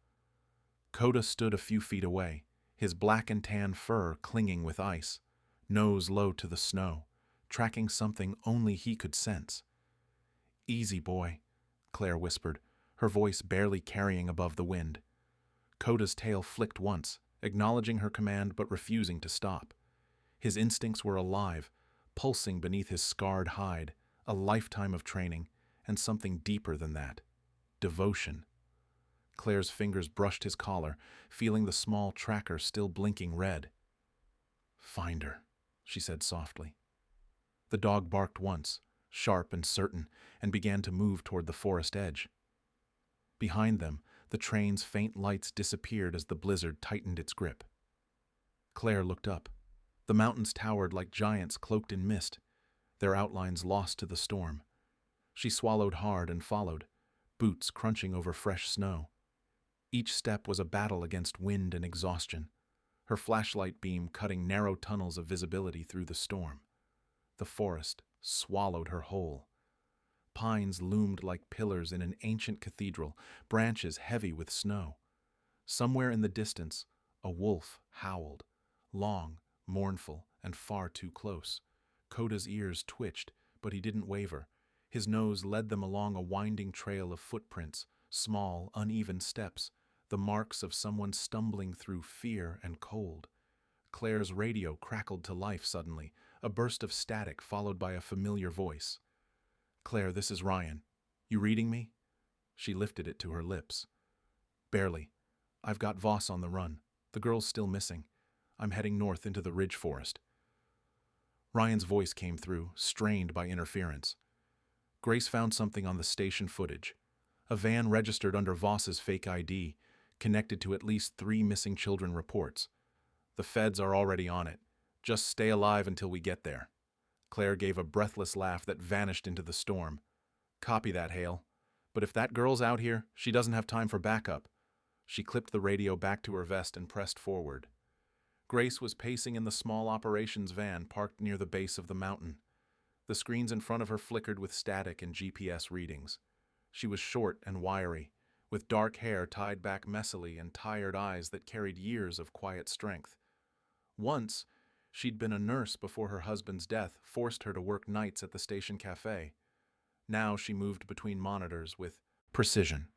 Coda stood a few feet away, his black and tan fur clinging with ice, nose low to the snow, tracking something only he could sense. "Easy, boy," Claire whispered, her voice barely carrying above the wind. Coda's tail flicked once, acknowledging her command but refusing to stop. His instincts were alive, pulsing beneath his scarred hide, a lifetime of training, and something deeper than that: devotion. Claire's fingers brushed his collar, feeling the small tracker still blinking red. "Find her," she said softly. The dog barked once, sharp and certain, and began to move toward the forest edge. Behind them, the train's faint lights disappeared as the blizzard tightened its grip. Claire looked up. The mountains towered like giants cloaked in mist, their outlines lost to the storm. She swallowed hard and followed, boots crunching over fresh snow. Each step was a battle against wind and exhaustion, her flashlight beam cutting narrow tunnels of visibility through the storm. The forest swallowed her whole. Pines loomed like pillars in an ancient cathedral, branches heavy with snow. Somewhere in the distance, a wolf howled, long, mournful, and far too close. Coda's ears twitched, but he didn't waver. His nose led them along a winding trail of footprints, small, uneven steps, the marks of someone stumbling through fear and cold. Claire's radio crackled to life suddenly, a burst of static followed by a familiar voice. "Claire, this is Ryan. You reading me?" She lifted it to her lips. "Barely. I've got Voss on the run. The girl's still missing. I'm heading north into the ridge forest." Ryan's voice came through, strained by interference. Grace found something on the station footage. A van registered under Voss's fake ID, connected to at least 3 missing children reports. "The feds are already on it. Just stay alive until we get there." Claire gave a breathless laugh that vanished into the storm. "Copy that, Hale. But if that girl's out here, she doesn't have time for backup." She clipped the radio back to her vest and pressed forward. Grace was pacing in the small operations van parked near the base of the mountain. The screens in front of her flickered with static and GPS readings. She was short and wiry, with dark hair tied back messily and tired eyes that carried years of quiet strength. Once, she'd been a nurse before her husband's death forced her to work nights at the station cafe. Now she moved between monitors with precision,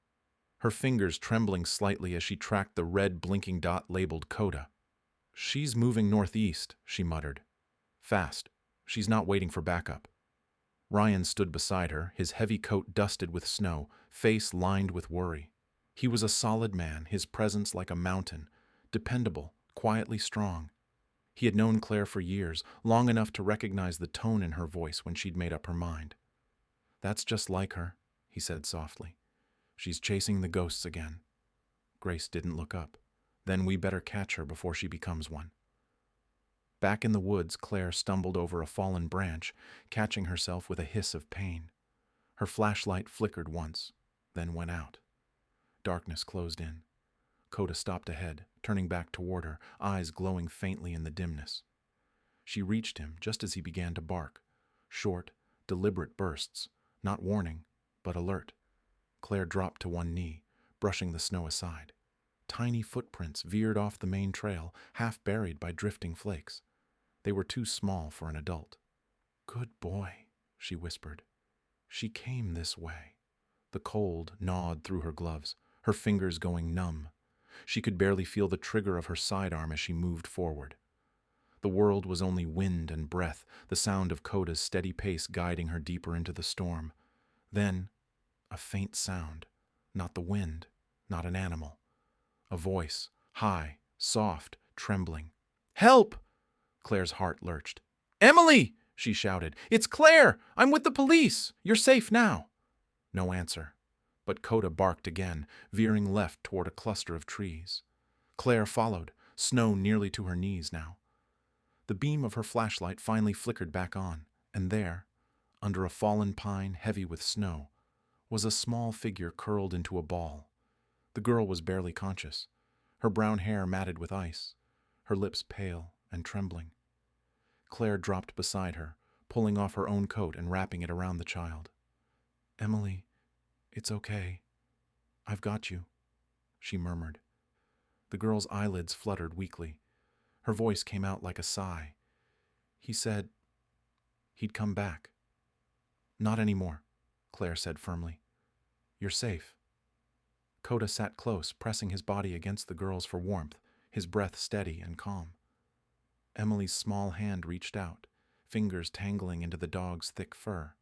her fingers trembling slightly as she tracked the red blinking dot labeled Coda. "She's moving northeast," she muttered. "Fast. She's not waiting for backup." Ryan stood beside her, his heavy coat dusted with snow, face lined with worry. He was a solid man, his presence like a mountain, dependable, quietly strong. He had known Claire for years, long enough to recognize the tone in her voice when she'd made up her mind. "That's just like her," he said softly. "She's chasing the ghosts again." Grace didn't look up. "Then we better catch her before she becomes one." Back in the woods, Claire stumbled over a fallen branch, catching herself with a hiss of pain. Her flashlight flickered once, then went out. Darkness closed in. Coda stopped ahead, turning back toward her, eyes glowing faintly in the dimness. She reached him just as he began to bark. Short, deliberate bursts, not warning, but alert. Claire dropped to one knee, brushing the snow aside. tiny footprints veered off the main trail, half buried by drifting flakes. They were too small for an adult. "Good boy," she whispered. "She came this way." The cold gnawed through her gloves, her fingers going numb. She could barely feel the trigger of her sidearm as she moved forward. The world was only wind and breath, the sound of Coda's steady pace guiding her deeper into the storm. Then, a faint sound. Not the wind, not an animal. A voice, high, soft, trembling. "Help!" Claire's heart lurched. "Emily!" she shouted. "It's Claire! I'm with the police! You're safe now!" No answer, but Coda barked again, veering left toward a cluster of trees. Claire followed, snow nearly to her knees now. The beam of her flashlight finally flickered back on, and there, under a fallen pine heavy with snow, was a small figure curled into a ball. The girl was barely conscious, her brown hair matted with ice, her lips pale and trembling. Claire dropped beside her, pulling off her own coat and wrapping it around the child. "Emily, it's okay. I've got you," she murmured. The girl's eyelids fluttered weakly. Her voice came out like a sigh. "He said he'd come back." "Not anymore," Claire said firmly. "You're safe." Coda sat close, pressing his body against the girl's for warmth, his breath steady and calm. Emily's small hand reached out, fingers tangling into the dog's thick fur.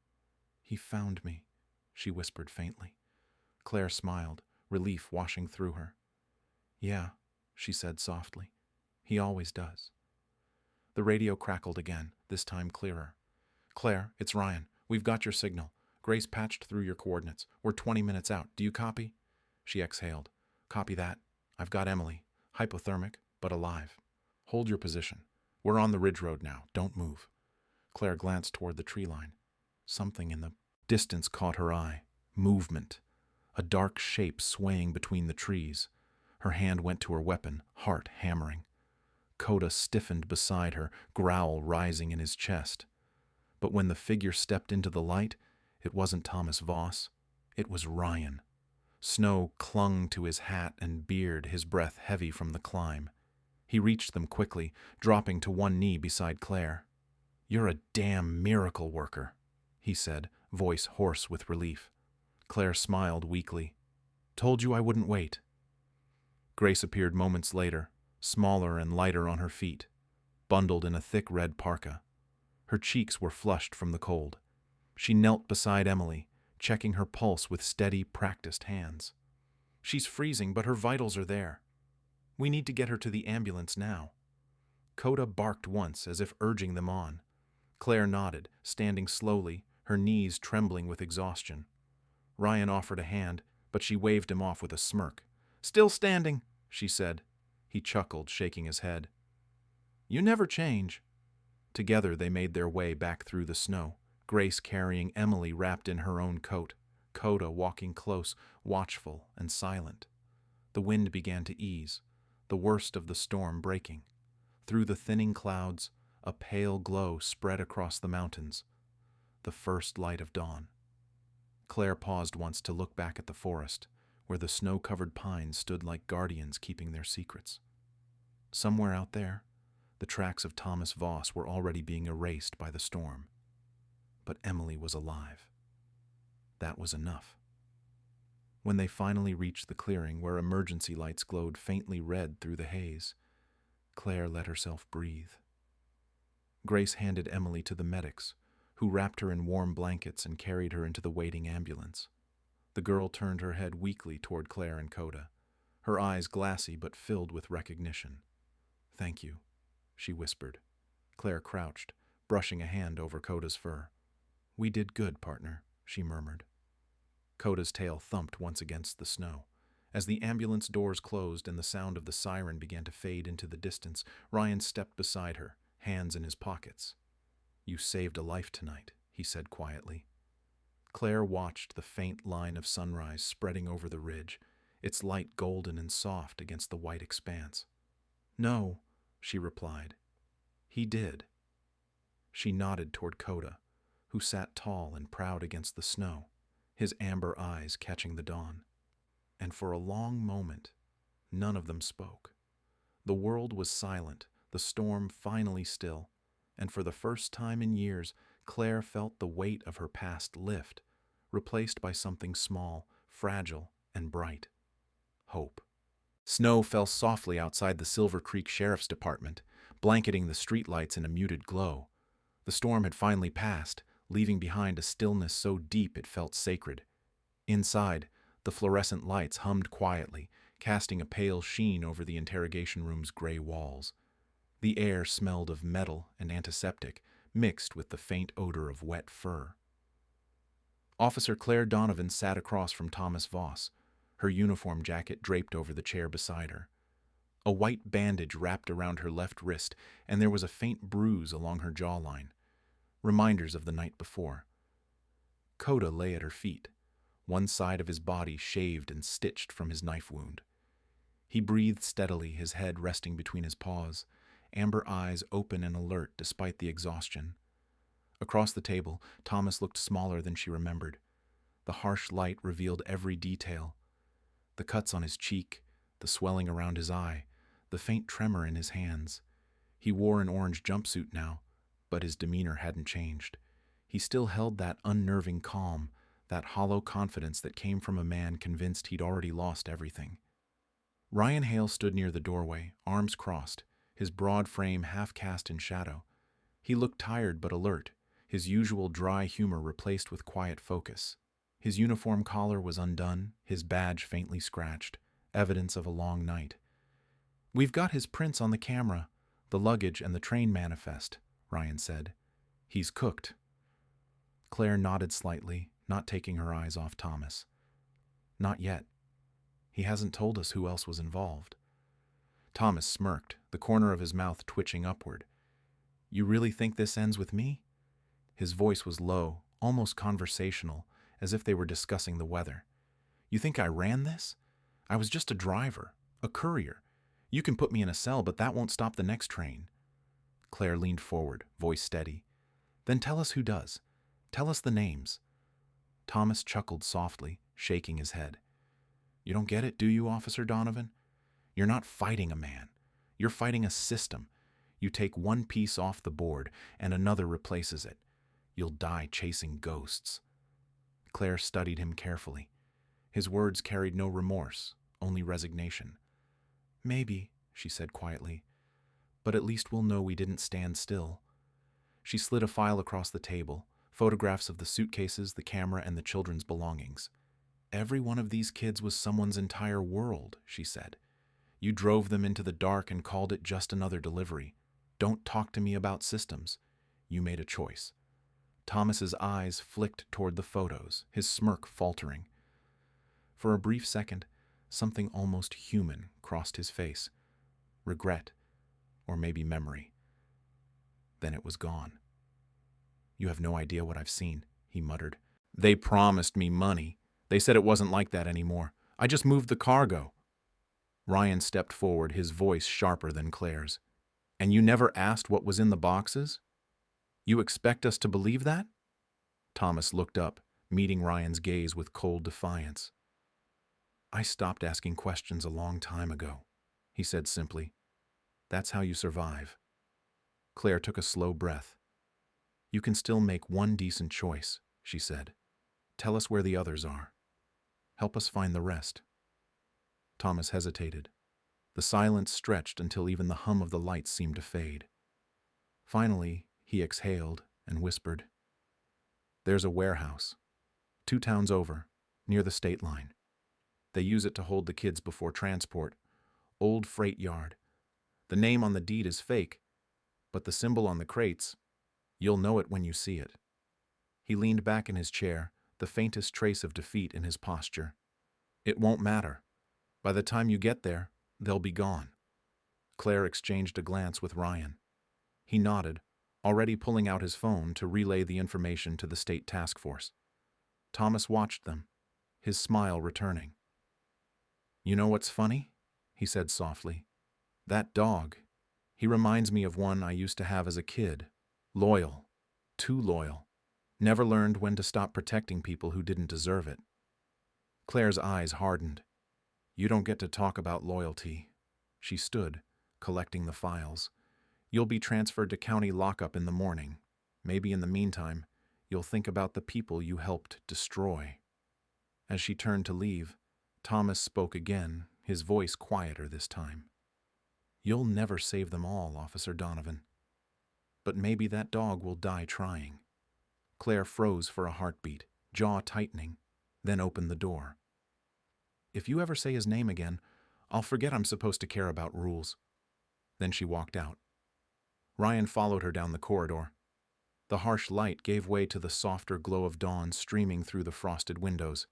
"He found me," she whispered faintly. Claire smiled, relief washing through her. "Yeah," she said softly. "He always does." The radio crackled again, this time clearer. "Claire, it's Ryan. We've got your signal. Grace patched through your coordinates. We're 20 minutes out. Do you copy?" She exhaled. "Copy that. I've got Emily. Hypothermic, but alive. Hold your position. We're on the ridge road now. Don't move." Claire glanced toward the tree line. Something in the distance caught her eye. Movement. A dark shape swaying between the trees. Her hand went to her weapon, heart hammering. Coda stiffened beside her, growl rising in his chest. But when the figure stepped into the light, it wasn't Thomas Voss. It was Ryan. Snow clung to his hat and beard, his breath heavy from the climb. He reached them quickly, dropping to one knee beside Claire. "You're a damn miracle worker," he said, voice hoarse with relief. Claire smiled weakly. "Told you I wouldn't wait." Grace appeared moments later, smaller and lighter on her feet, bundled in a thick red parka. Her cheeks were flushed from the cold. She knelt beside Emily, checking her pulse with steady, practiced hands. "She's freezing, but her vitals are there. We need to get her to the ambulance now." Coda barked once, as if urging them on. Claire nodded, standing slowly, her knees trembling with exhaustion. Ryan offered a hand, but she waved him off with a smirk. "Still standing," she said. He chuckled, shaking his head. "You never change." Together they made their way back through the snow, Grace carrying Emily wrapped in her own coat, Coda walking close, watchful and silent. The wind began to ease, the worst of the storm breaking. Through the thinning clouds, a pale glow spread across the mountains, the first light of dawn. Claire paused once to look back at the forest, where the snow-covered pines stood like guardians keeping their secrets. Somewhere out there, the tracks of Thomas Voss were already being erased by the storm. But Emily was alive. That was enough. When they finally reached the clearing where emergency lights glowed faintly red through the haze, Claire let herself breathe. Grace handed Emily to the medics, who wrapped her in warm blankets and carried her into the waiting ambulance. The girl turned her head weakly toward Claire and Coda, her eyes glassy but filled with recognition. "Thank you," she whispered. Claire crouched, brushing a hand over Coda's fur. "We did good, partner," she murmured. Coda's tail thumped once against the snow. As the ambulance doors closed and the sound of the siren began to fade into the distance, Ryan stepped beside her, hands in his pockets. "You saved a life tonight," he said quietly. Claire watched the faint line of sunrise spreading over the ridge, its light golden and soft against the white expanse. "No," she replied. "He did." She nodded toward Coda, who sat tall and proud against the snow, his amber eyes catching the dawn. And for a long moment, None of them spoke. The world was silent, the storm finally still, and for the first time in years, Claire felt the weight of her past lift, replaced by something small, fragile, and bright. Hope. Snow fell softly outside the Silver Creek Sheriff's Department, blanketing the streetlights in a muted glow. The storm had finally passed, leaving behind a stillness so deep it felt sacred. Inside, the fluorescent lights hummed quietly, casting a pale sheen over the interrogation room's gray walls. The air smelled of metal and antiseptic, mixed with the faint odor of wet fur. Officer Claire Donovan sat across from Thomas Voss, her uniform jacket draped over the chair beside her. A white bandage wrapped around her left wrist, and there was a faint bruise along her jawline, reminders of the night before. Coda lay at her feet, one side of his body shaved and stitched from his knife wound. He breathed steadily, his head resting between his paws, amber eyes open and alert despite the exhaustion. Across the table, Thomas looked smaller than she remembered. The harsh light revealed every detail. The cuts on his cheek, the swelling around his eye, the faint tremor in his hands. He wore an orange jumpsuit now, but his demeanor hadn't changed. He still held that unnerving calm, that hollow confidence that came from a man convinced he'd already lost everything. Ryan Hale stood near the doorway, arms crossed, his broad frame half cast in shadow. He looked tired but alert, his usual dry humor replaced with quiet focus. His uniform collar was undone, his badge faintly scratched, evidence of a long night. "We've got his prints on the camera, the luggage and the train manifest," Ryan said. "He's cooked." Claire nodded slightly, not taking her eyes off Thomas. "Not yet. He hasn't told us who else was involved." Thomas smirked, the corner of his mouth twitching upward. "You really think this ends with me?" His voice was low, almost conversational, as if they were discussing the weather. "You think I ran this? I was just a driver, a courier. You can put me in a cell, but that won't stop the next train." Claire leaned forward, voice steady. "Then tell us who does. Tell us the names." Thomas chuckled softly, shaking his head. "You don't get it, do you, Officer Donovan? You're not fighting a man. You're fighting a system. You take one piece off the board, and another replaces it. You'll die chasing ghosts." Claire studied him carefully. His words carried no remorse, only resignation. "Maybe," she said quietly, "but at least we'll know we didn't stand still." She slid a file across the table, photographs of the suitcases, the camera, and the children's belongings. "Every one of these kids was someone's entire world," she said. "You drove them into the dark and called it just another delivery. Don't talk to me about systems. You made a choice." Thomas's eyes flicked toward the photos, his smirk faltering. For a brief second, something almost human crossed his face. Regret, or maybe memory. Then it was gone. "You have no idea what I've seen," he muttered. "They promised me money. They said it wasn't like that anymore. I just moved the cargo." Ryan stepped forward, his voice sharper than Claire's. "And you never asked what was in the boxes? You expect us to believe that?" Thomas looked up, meeting Ryan's gaze with cold defiance. "I stopped asking questions a long time ago," he said simply. "That's how you survive." Claire took a slow breath. "You can still make one decent choice," she said. "Tell us where the others are. Help us find the rest." Thomas hesitated. The silence stretched until even the hum of the lights seemed to fade. Finally, he exhaled and whispered, "There's a warehouse, 2 towns over, near the state line. They use it to hold the kids before transport. Old freight yard. The name on the deed is fake, but the symbol on the crates, you'll know it when you see it." He leaned back in his chair, the faintest trace of defeat in his posture. "It won't matter. By the time you get there, they'll be gone." Claire exchanged a glance with Ryan. He nodded, already pulling out his phone to relay the information to the state task force. Thomas watched them, his smile returning. "You know what's funny?" he said softly. "That dog, he reminds me of one I used to have as a kid. Loyal. Too loyal. Never learned when to stop protecting people who didn't deserve it." Claire's eyes hardened. You don't get to talk about loyalty. She stood, collecting the files. You'll be transferred to county lockup in the morning. Maybe in the meantime, you'll think about the people you helped destroy. As she turned to leave, Thomas spoke again, his voice quieter this time. You'll never save them all, Officer Donovan. But maybe that dog will die trying. Claire froze for a heartbeat, jaw tightening, then opened the door. If you ever say his name again, I'll forget I'm supposed to care about rules. Then she walked out. Ryan followed her down the corridor. The harsh light gave way to the softer glow of dawn streaming through the frosted windows.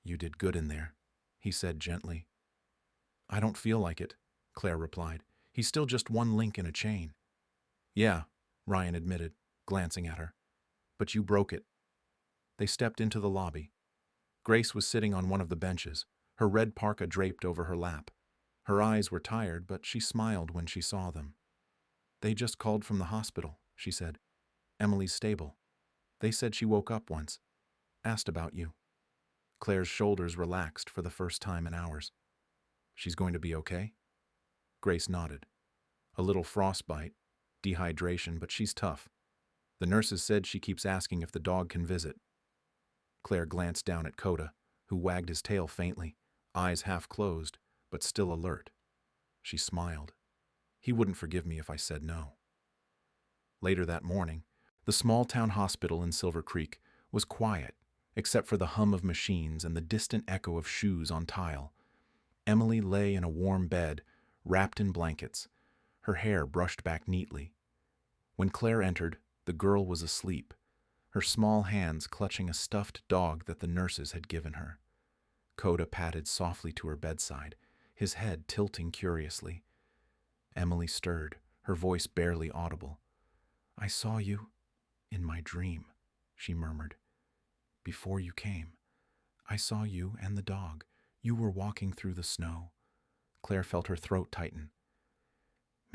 You did good in there, he said gently. I don't feel like it, Claire replied. He's still just one link in a chain. Yeah, Ryan admitted, glancing at her. But you broke it. They stepped into the lobby. Grace was sitting on one of the benches, her red parka draped over her lap. Her eyes were tired, but she smiled when she saw them. They just called from the hospital, she said. Emily's stable. They said she woke up once. Asked about you. Claire's shoulders relaxed for the first time in hours. She's going to be okay? Grace nodded. A little frostbite, dehydration, but she's tough. The nurses said she keeps asking if the dog can visit. Claire glanced down at Coda, who wagged his tail faintly, eyes half closed, but still alert. She smiled. He wouldn't forgive me if I said no. Later that morning, the small-town hospital in Silver Creek was quiet, except for the hum of machines and the distant echo of shoes on tile. Emily lay in a warm bed, wrapped in blankets, her hair brushed back neatly. When Claire entered, the girl was asleep, her small hands clutching a stuffed dog that the nurses had given her. Coda padded softly to her bedside, his head tilting curiously. Emily stirred, her voice barely audible. I saw you in my dream, she murmured. Before you came, I saw you and the dog. You were walking through the snow. Claire felt her throat tighten.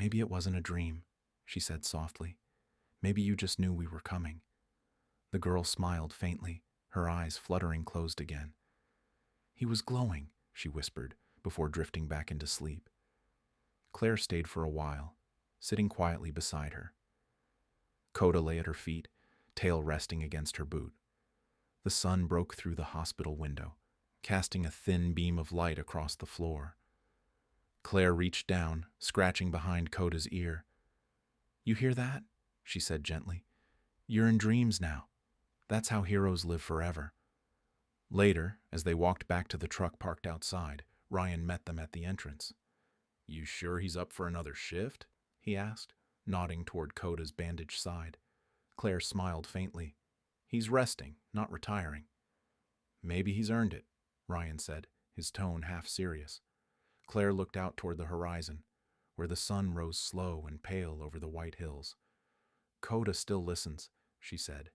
Maybe it wasn't a dream, she said softly. Maybe you just knew we were coming. The girl smiled faintly, her eyes fluttering closed again. He was glowing, she whispered, before drifting back into sleep. Claire stayed for a while, sitting quietly beside her. Coda lay at her feet, tail resting against her boot. The sun broke through the hospital window, casting a thin beam of light across the floor. Claire reached down, scratching behind Coda's ear. You hear that? She said gently. You're in dreams now. That's how heroes live forever. Later, as they walked back to the truck parked outside, Ryan met them at the entrance. You sure he's up for another shift? He asked, nodding toward Coda's bandaged side. Claire smiled faintly. He's resting, not retiring. Maybe he's earned it, Ryan said, his tone half serious. Claire looked out toward the horizon, where the sun rose slow and pale over the white hills. Coda still listens, she said.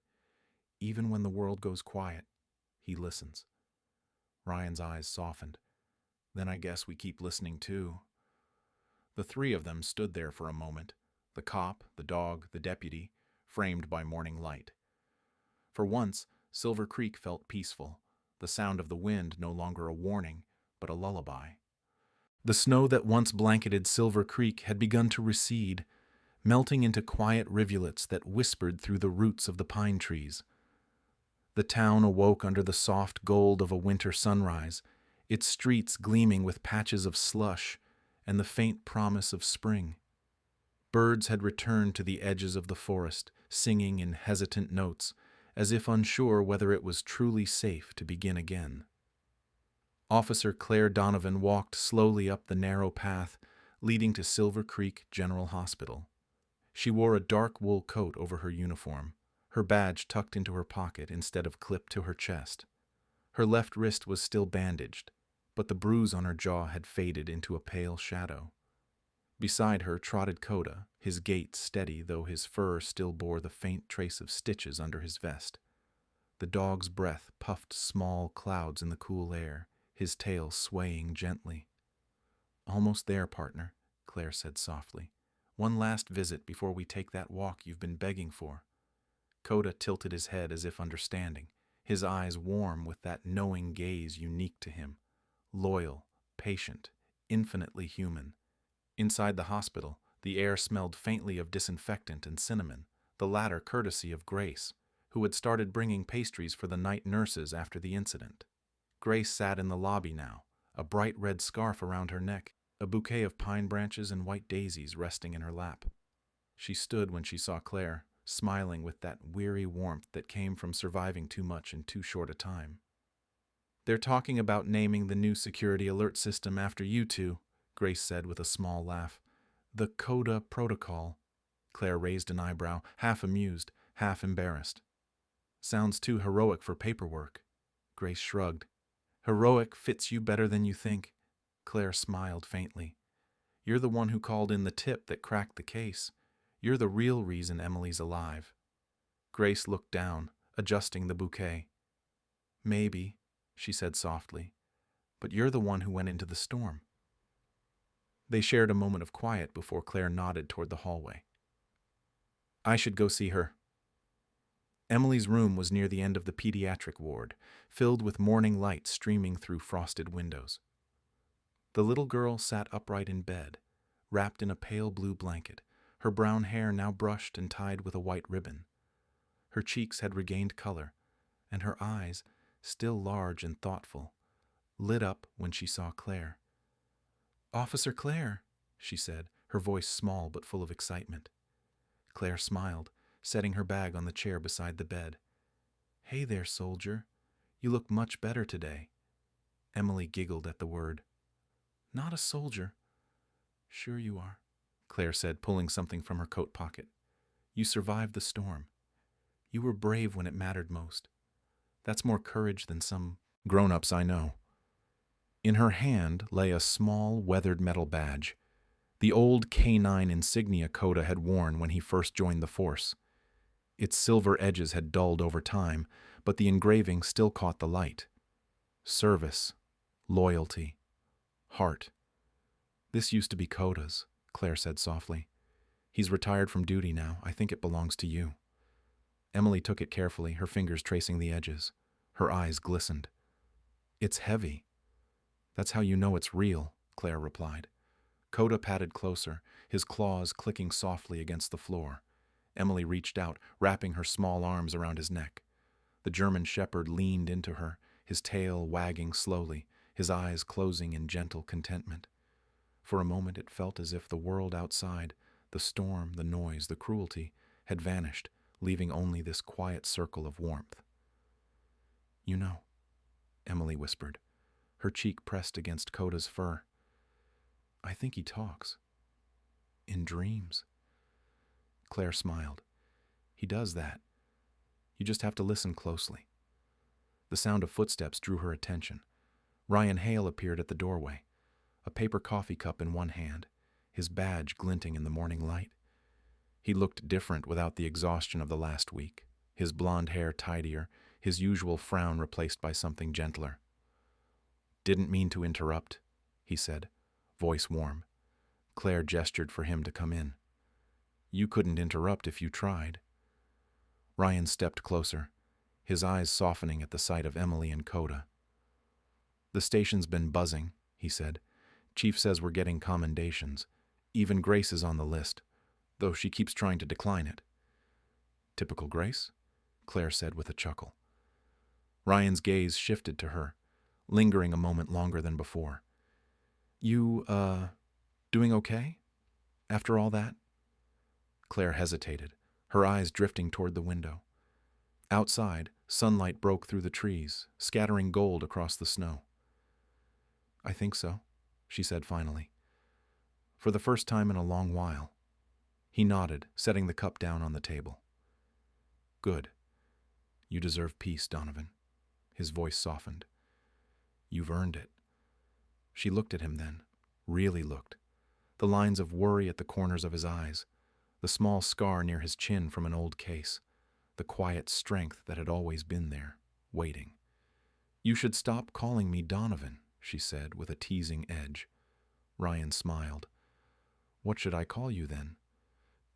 Even when the world goes quiet, he listens. Ryan's eyes softened. Then I guess we keep listening too. The three of them stood there for a moment, the cop, the dog, the deputy, framed by morning light. For once, Silver Creek felt peaceful, the sound of the wind no longer a warning, but a lullaby. The snow that once blanketed Silver Creek had begun to recede, melting into quiet rivulets that whispered through the roots of the pine trees. The town awoke under the soft gold of a winter sunrise, its streets gleaming with patches of slush and the faint promise of spring. Birds had returned to the edges of the forest, singing in hesitant notes, as if unsure whether it was truly safe to begin again. Officer Claire Donovan walked slowly up the narrow path leading to Silver Creek General Hospital. She wore a dark wool coat over her uniform, her badge tucked into her pocket instead of clipped to her chest. Her left wrist was still bandaged, but the bruise on her jaw had faded into a pale shadow. Beside her trotted Coda, his gait steady though his fur still bore the faint trace of stitches under his vest. The dog's breath puffed small clouds in the cool air, his tail swaying gently. Almost there, partner, Claire said softly. One last visit before we take that walk you've been begging for. Coda tilted his head as if understanding, his eyes warm with that knowing gaze unique to him, loyal, patient, infinitely human. Inside the hospital, the air smelled faintly of disinfectant and cinnamon, the latter courtesy of Grace, who had started bringing pastries for the night nurses after the incident. Grace sat in the lobby now, a bright red scarf around her neck, a bouquet of pine branches and white daisies resting in her lap. She stood when she saw Claire, smiling with that weary warmth that came from surviving too much in too short a time. "They're talking about naming the new security alert system after you two," Grace said with a small laugh. "The CODA protocol." Claire raised an eyebrow, half amused, half embarrassed. "Sounds too heroic for paperwork." Grace shrugged. "Heroic fits you better than you think." Claire smiled faintly. "You're the one who called in the tip that cracked the case. You're the real reason Emily's alive." Grace looked down, adjusting the bouquet. "Maybe," she said softly, "but you're the one who went into the storm." They shared a moment of quiet before Claire nodded toward the hallway. "I should go see her." Emily's room was near the end of the pediatric ward, filled with morning light streaming through frosted windows. The little girl sat upright in bed, wrapped in a pale blue blanket, her brown hair now brushed and tied with a white ribbon. Her cheeks had regained color, and her eyes, still large and thoughtful, lit up when she saw Claire. "Officer Claire," she said, her voice small but full of excitement. Claire smiled, setting her bag on the chair beside the bed. "Hey there, soldier. You look much better today." Emily giggled at the word. "Not a soldier." "Sure you are," Claire said, pulling something from her coat pocket. "You survived the storm. You were brave when it mattered most. That's more courage than some grown-ups I know." In her hand lay a small, weathered metal badge, the old K9 insignia Coda had worn when he first joined the force. Its silver edges had dulled over time, but the engraving still caught the light. Service, loyalty, heart. "This used to be Coda's," Claire said softly. "He's retired from duty now. I think it belongs to you." Emily took it carefully, her fingers tracing the edges. Her eyes glistened. "It's heavy." "That's how you know it's real," Claire replied. Coda patted closer, his claws clicking softly against the floor. Emily reached out, wrapping her small arms around his neck. The German shepherd leaned into her, his tail wagging slowly, his eyes closing in gentle contentment. For a moment it felt as if the world outside, the storm, the noise, the cruelty, had vanished, leaving only this quiet circle of warmth. "You know," Emily whispered, her cheek pressed against Coda's fur. "I think he talks. In dreams." Claire smiled. "He does that. You just have to listen closely." The sound of footsteps drew her attention. Ryan Hale appeared at the doorway, a paper coffee cup in one hand, his badge glinting in the morning light. He looked different without the exhaustion of the last week, his blonde hair tidier, his usual frown replaced by something gentler. "Didn't mean to interrupt," he said, voice warm. Claire gestured for him to come in. "You couldn't interrupt if you tried." Ryan stepped closer, his eyes softening at the sight of Emily and Coda. "The station's been buzzing," he said. "Chief says we're getting commendations. Even Grace is on the list, though she keeps trying to decline it." "Typical Grace?" Claire said with a chuckle. Ryan's gaze shifted to her, lingering a moment longer than before. "You, doing okay? After all that?" Claire hesitated, her eyes drifting toward the window. Outside, sunlight broke through the trees, scattering gold across the snow. "I think so," she said finally. "For the first time in a long while." He nodded, setting the cup down on the table. "Good. You deserve peace, Donovan." His voice softened. "You've earned it." She looked at him then, really looked. The lines of worry at the corners of his eyes, the small scar near his chin from an old case, the quiet strength that had always been there, waiting. "You should stop calling me Donovan," she said with a teasing edge. Ryan smiled. "What should I call you then?"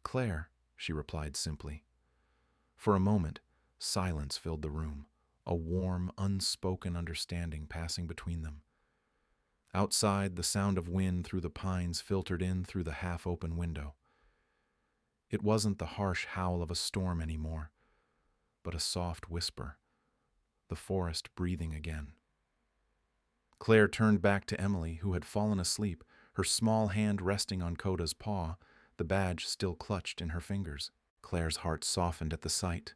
"Claire," she replied simply. For a moment, silence filled the room, a warm, unspoken understanding passing between them. Outside, the sound of wind through the pines filtered in through the half-open window. It wasn't the harsh howl of a storm anymore, but a soft whisper, the forest breathing again. Claire turned back to Emily, who had fallen asleep, her small hand resting on Coda's paw, the badge still clutched in her fingers. Claire's heart softened at the sight.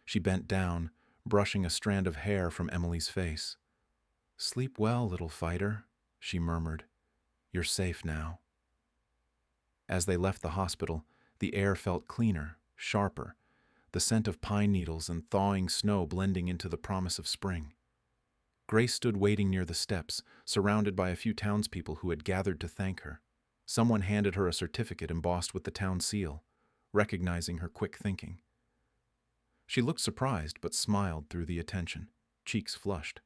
She bent down, brushing a strand of hair from Emily's face. "Sleep well, little fighter," she murmured. "You're safe now." As they left the hospital, the air felt cleaner, sharper, the scent of pine needles and thawing snow blending into the promise of spring. Grace stood waiting near the steps, surrounded by a few townspeople who had gathered to thank her. Someone handed her a certificate embossed with the town seal, recognizing her quick thinking. She looked surprised but smiled through the attention, cheeks flushed.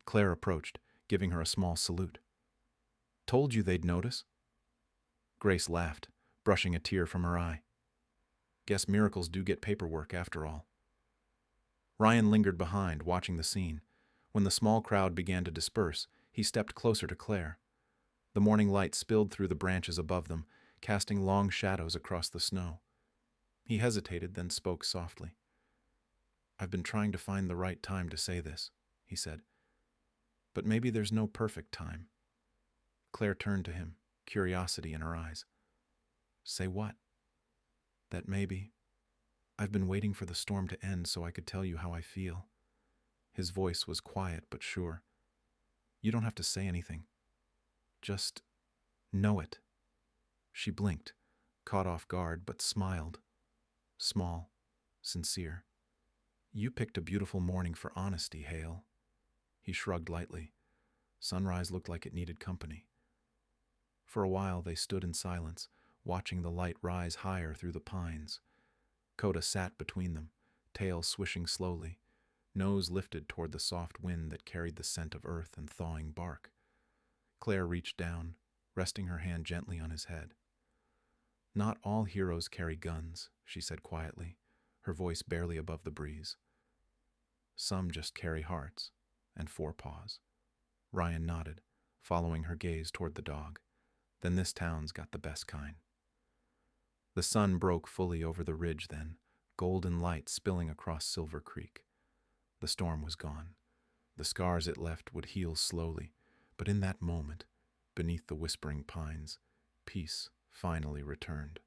Claire approached, giving her a small salute. "Told you they'd notice." Grace laughed, brushing a tear from her eye. "Guess miracles do get paperwork after all." Ryan lingered behind, watching the scene. When the small crowd began to disperse, he stepped closer to Claire. The morning light spilled through the branches above them, casting long shadows across the snow. He hesitated, then spoke softly. "I've been trying to find the right time to say this," he said. "But maybe there's no perfect time." Claire turned to him, curiosity in her eyes. "Say what?" "That maybe. I've been waiting for the storm to end so I could tell you how I feel." His voice was quiet but sure. "You don't have to say anything. Just know it." She blinked, caught off guard, but smiled. Small, sincere. "You picked a beautiful morning for honesty, Hale." He shrugged lightly. Sunrise looked like it needed company. For a while they stood in silence, watching the light rise higher through the pines. Coda sat between them, tail swishing slowly, nose lifted toward the soft wind that carried the scent of earth and thawing bark. Claire reached down, resting her hand gently on his head. "Not all heroes carry guns," she said quietly, her voice barely above the breeze. "Some just carry hearts and 4 paws." Ryan nodded, following her gaze toward the dog. "Then this town's got the best kind." The sun broke fully over the ridge then, golden light spilling across Silver Creek. The storm was gone. The scars it left would heal slowly, but in that moment, beneath the whispering pines, peace finally returned.